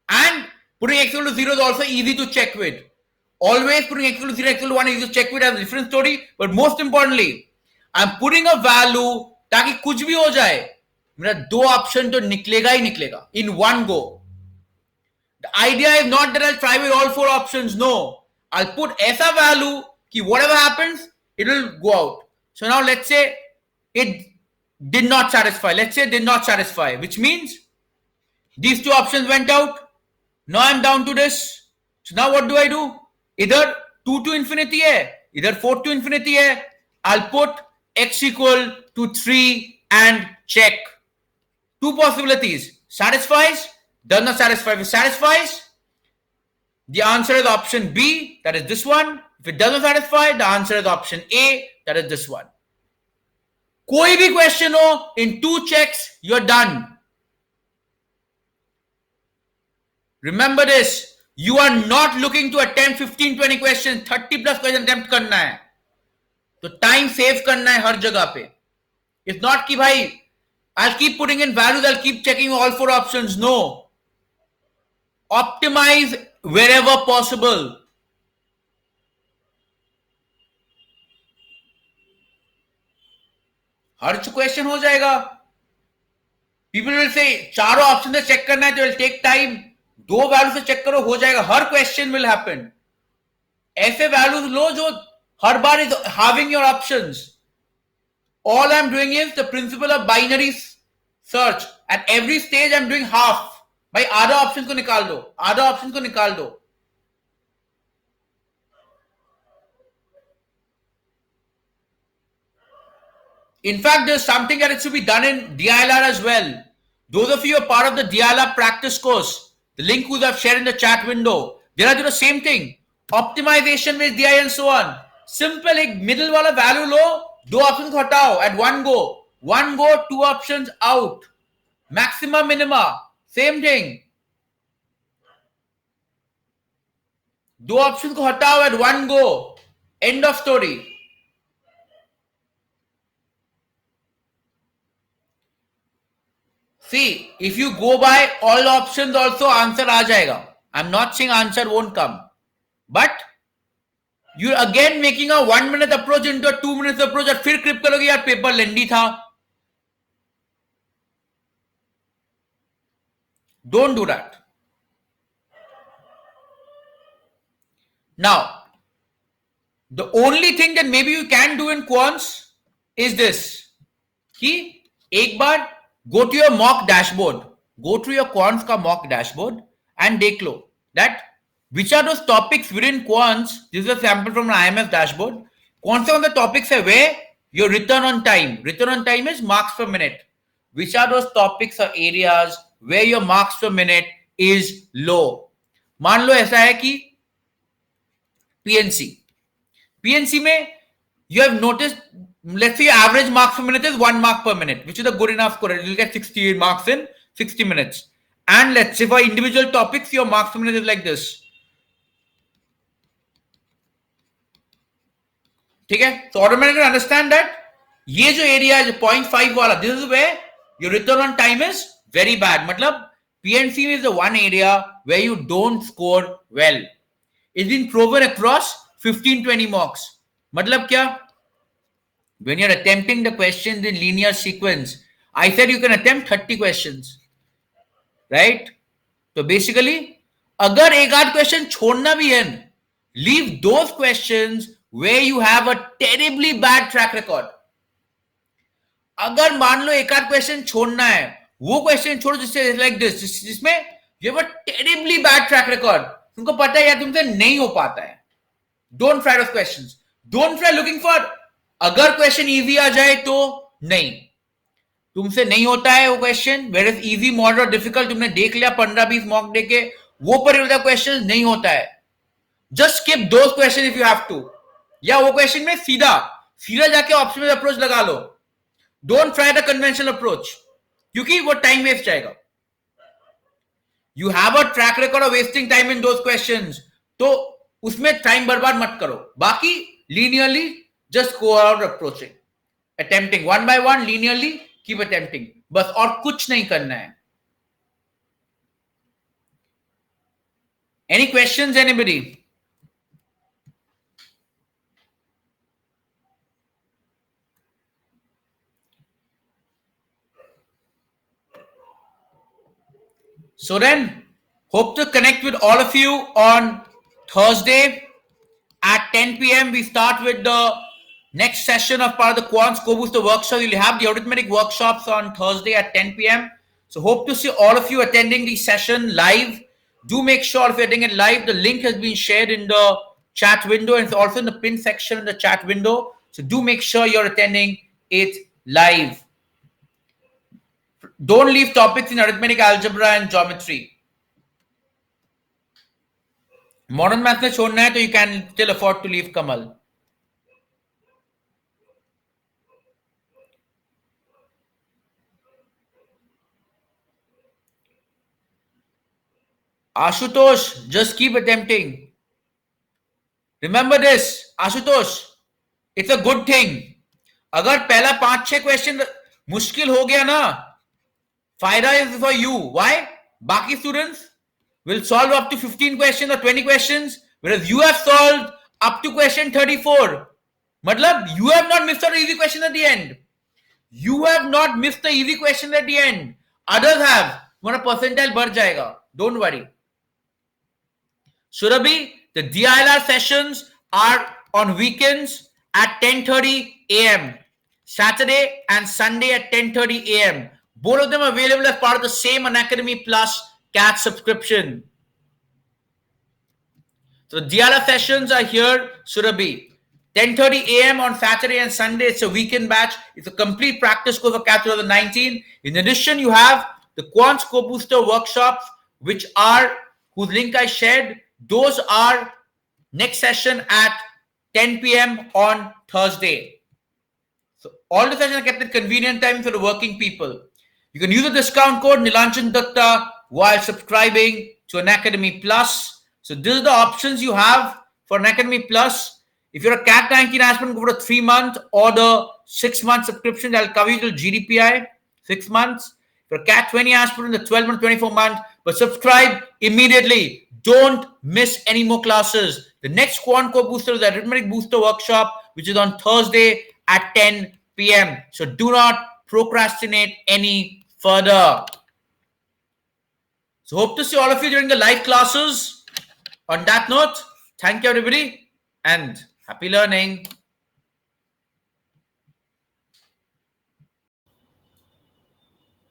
And putting x equal to 0 is also easy to check with. Always putting x equal to 0, x equal to 1 is easy to check with as a different story. But most importantly, I'm putting a value ताकि कुछ भी हो जाए मेरा दो option तो निकलेगा ही निकलेगा in one go. The idea is not that I'll try with all four options. No, I'll put ऐसा value कि whatever happens, it will go out. So now let's say it did not satisfy. Let's say it did not satisfy, which means these two options went out. Now I'm down to this. So now what do? Either 2 to infinity hai, either 4 to infinity hai. I'll put x equal to 3 and check. Two possibilities. Satisfies, does not satisfy. If it satisfies, the answer is option B, that is this one. If it doesn't satisfy, the answer is option A, that is this one. कोई भी question हो, in two checks, you're done. Remember this, you are not looking to attempt 15-20 questions, 30 plus questions attempt करना है. तो time save करना है हर जगह पे. It's not कि भाई, I'll keep putting in values, I'll keep checking all four options. No. Optimize wherever possible. Her question हो जाएगा. People will say चारों ऑप्शन से चेक करना है तो will take time. दो वैल्यू से चेक करो हो जाएगा. हर क्वेश्चन will happen. ऐसे वैल्यूज लो जो हर बार is having your options. All I'm doing is the principle of binary search. At every stage I'm doing half. भाई आधा ऑप्शन को निकाल दो, आधा ऑप्शन को निकाल दो. In fact, there's something that it should be done in DILR as well. Those of you who are part of the DILR practice course, the link who I've shared in the chat window, they are doing the same thing. Optimization with DI and so on. Simple, एक middle वाला value लो, दो options को हटाओ at one go. One go, two options out. Maxima, minima, same thing. दो options को हटाओ at one go. End of story. See, if you go by all options also answer आ जाएगा. I'm not saying answer won't come. But you're again making a 1 minute approach into a 2 minutes approach और फिर clip करोगे यार paper लेंदी था. Don't do that. Now, the only thing that maybe you can do in quants is this. कि एक बार go to your mock dashboard. Go to your quants का mock dashboard and देख लो that which are those topics within quants. This is a sample from an IMS dashboard. कौन से topics है where your return on time. Return on time is marks per minute. Which are those topics or areas where your marks per minute is low. मान लो ऐसा है कि PNC में you have noticed, let's say average marks per minute is 1 mark per minute, which is a good enough score. You'll get 60 marks in 60 minutes. And let's say for individual topics, your marks per minute is like this. ठीक है? So automatically understand that ये जो area है 0.5 वाला, this is where your return on time is very bad. मतलब PNC is the one area where you don't score well. It's been proven across 15-20 mocks. मतलब क्या? When you're attempting the questions in linear sequence, I said you can attempt 30 questions, right? So basically, अगर एक आध question छोड़ना भी है Leave those questions where you have a terribly bad track record. अगर मान लो एक आध क्वेश्चन छोड़ना है, वो क्वेश्चन छोड़ो जिससे लाइक दिस, जिसमें you have a terribly bad track record, तुमको पता है यार तुमसे नहीं हो पाता है. Don't try those questions. Don't try looking for अगर क्वेश्चन इजी आ जाए तो नहीं, तुमसे नहीं होता है वो question. Where is easy, moderate, difficult तुमने देख लिया 15-20 मॉक दे के, वो पर्टिकुलर क्वेश्चन नहीं होता है. Just skip those question if you have to. या वो क्वेश्चन में सीधा सीधा जाके ऑप्शनल अप्रोच लगा लो. Don't try the conventional approach, क्योंकि वो टाइम वेस्ट जाएगा. You have a track record of wasting time in those questions, तो उसमें टाइम बर्बाद मत करो. बाकी linearly just go out approaching, attempting one by one, linearly keep attempting, बस और कुछ नहीं करना है. Any questions anybody? So then, hope to connect with all of you on Thursday at 10 p.m. We start with the next session of part of the Quants Duel workshop. You'll have the arithmetic workshops on Thursday at 10 p.m. So hope to see all of you attending the session live. Do make sure if you're attending it live, the link has been shared in the chat window and it's also in the pin section in the chat window. So do make sure you're attending it live. Don't leave topics in arithmetic, algebra and geometry. Modern math में छोड़ना है तो you can still afford to leave Kamal. Ashutosh, just keep attempting. Remember this, Ashutosh, it's a good thing. अगर पहला 5-6 question मुश्किल हो गया ना, फायदा is for you. Why? बाकी students will solve up to 15 questions or 20 questions, whereas you have solved up to question 34. मतलब you have not missed out an easy question at the end. You have not missed the easy question at the end. Others have. तुम्हारा percentile बढ़ जाएगा. Don't worry. Surabhi, the DILR sessions are on weekends at 10:30 a.m. Saturday and Sunday at 10:30 a.m. Both of them are available as part of the same Unacademy Plus CAT subscription. So the DILR sessions are here, Surabhi. 10:30 a.m. on Saturday and Sunday. It's a weekend batch. It's a complete practice course for CAT 2019. In addition, you have the Quants Co-Booster workshops, which are, whose link I shared. Those are next session at 10 p.m. on Thursday. So all the sessions are kept at convenient time for the working people. You can use the discount code Nilanjan Dutta while subscribing to Unacademy Plus. So these are the options you have for Unacademy Plus. If you're a CAT 19 aspirant, go for the 3-month or the 6-month subscription. That'll cover you till GDPI, 6 months. If you're a CAT 20 aspirant, the 12-month, 24-month. But subscribe immediately. Don't miss any more classes. The next Quant Core Booster is the Arithmetic Booster Workshop, which is on Thursday at 10 p.m. So do not procrastinate any further. So hope to see all of you during the live classes. On that note, thank you everybody and happy learning.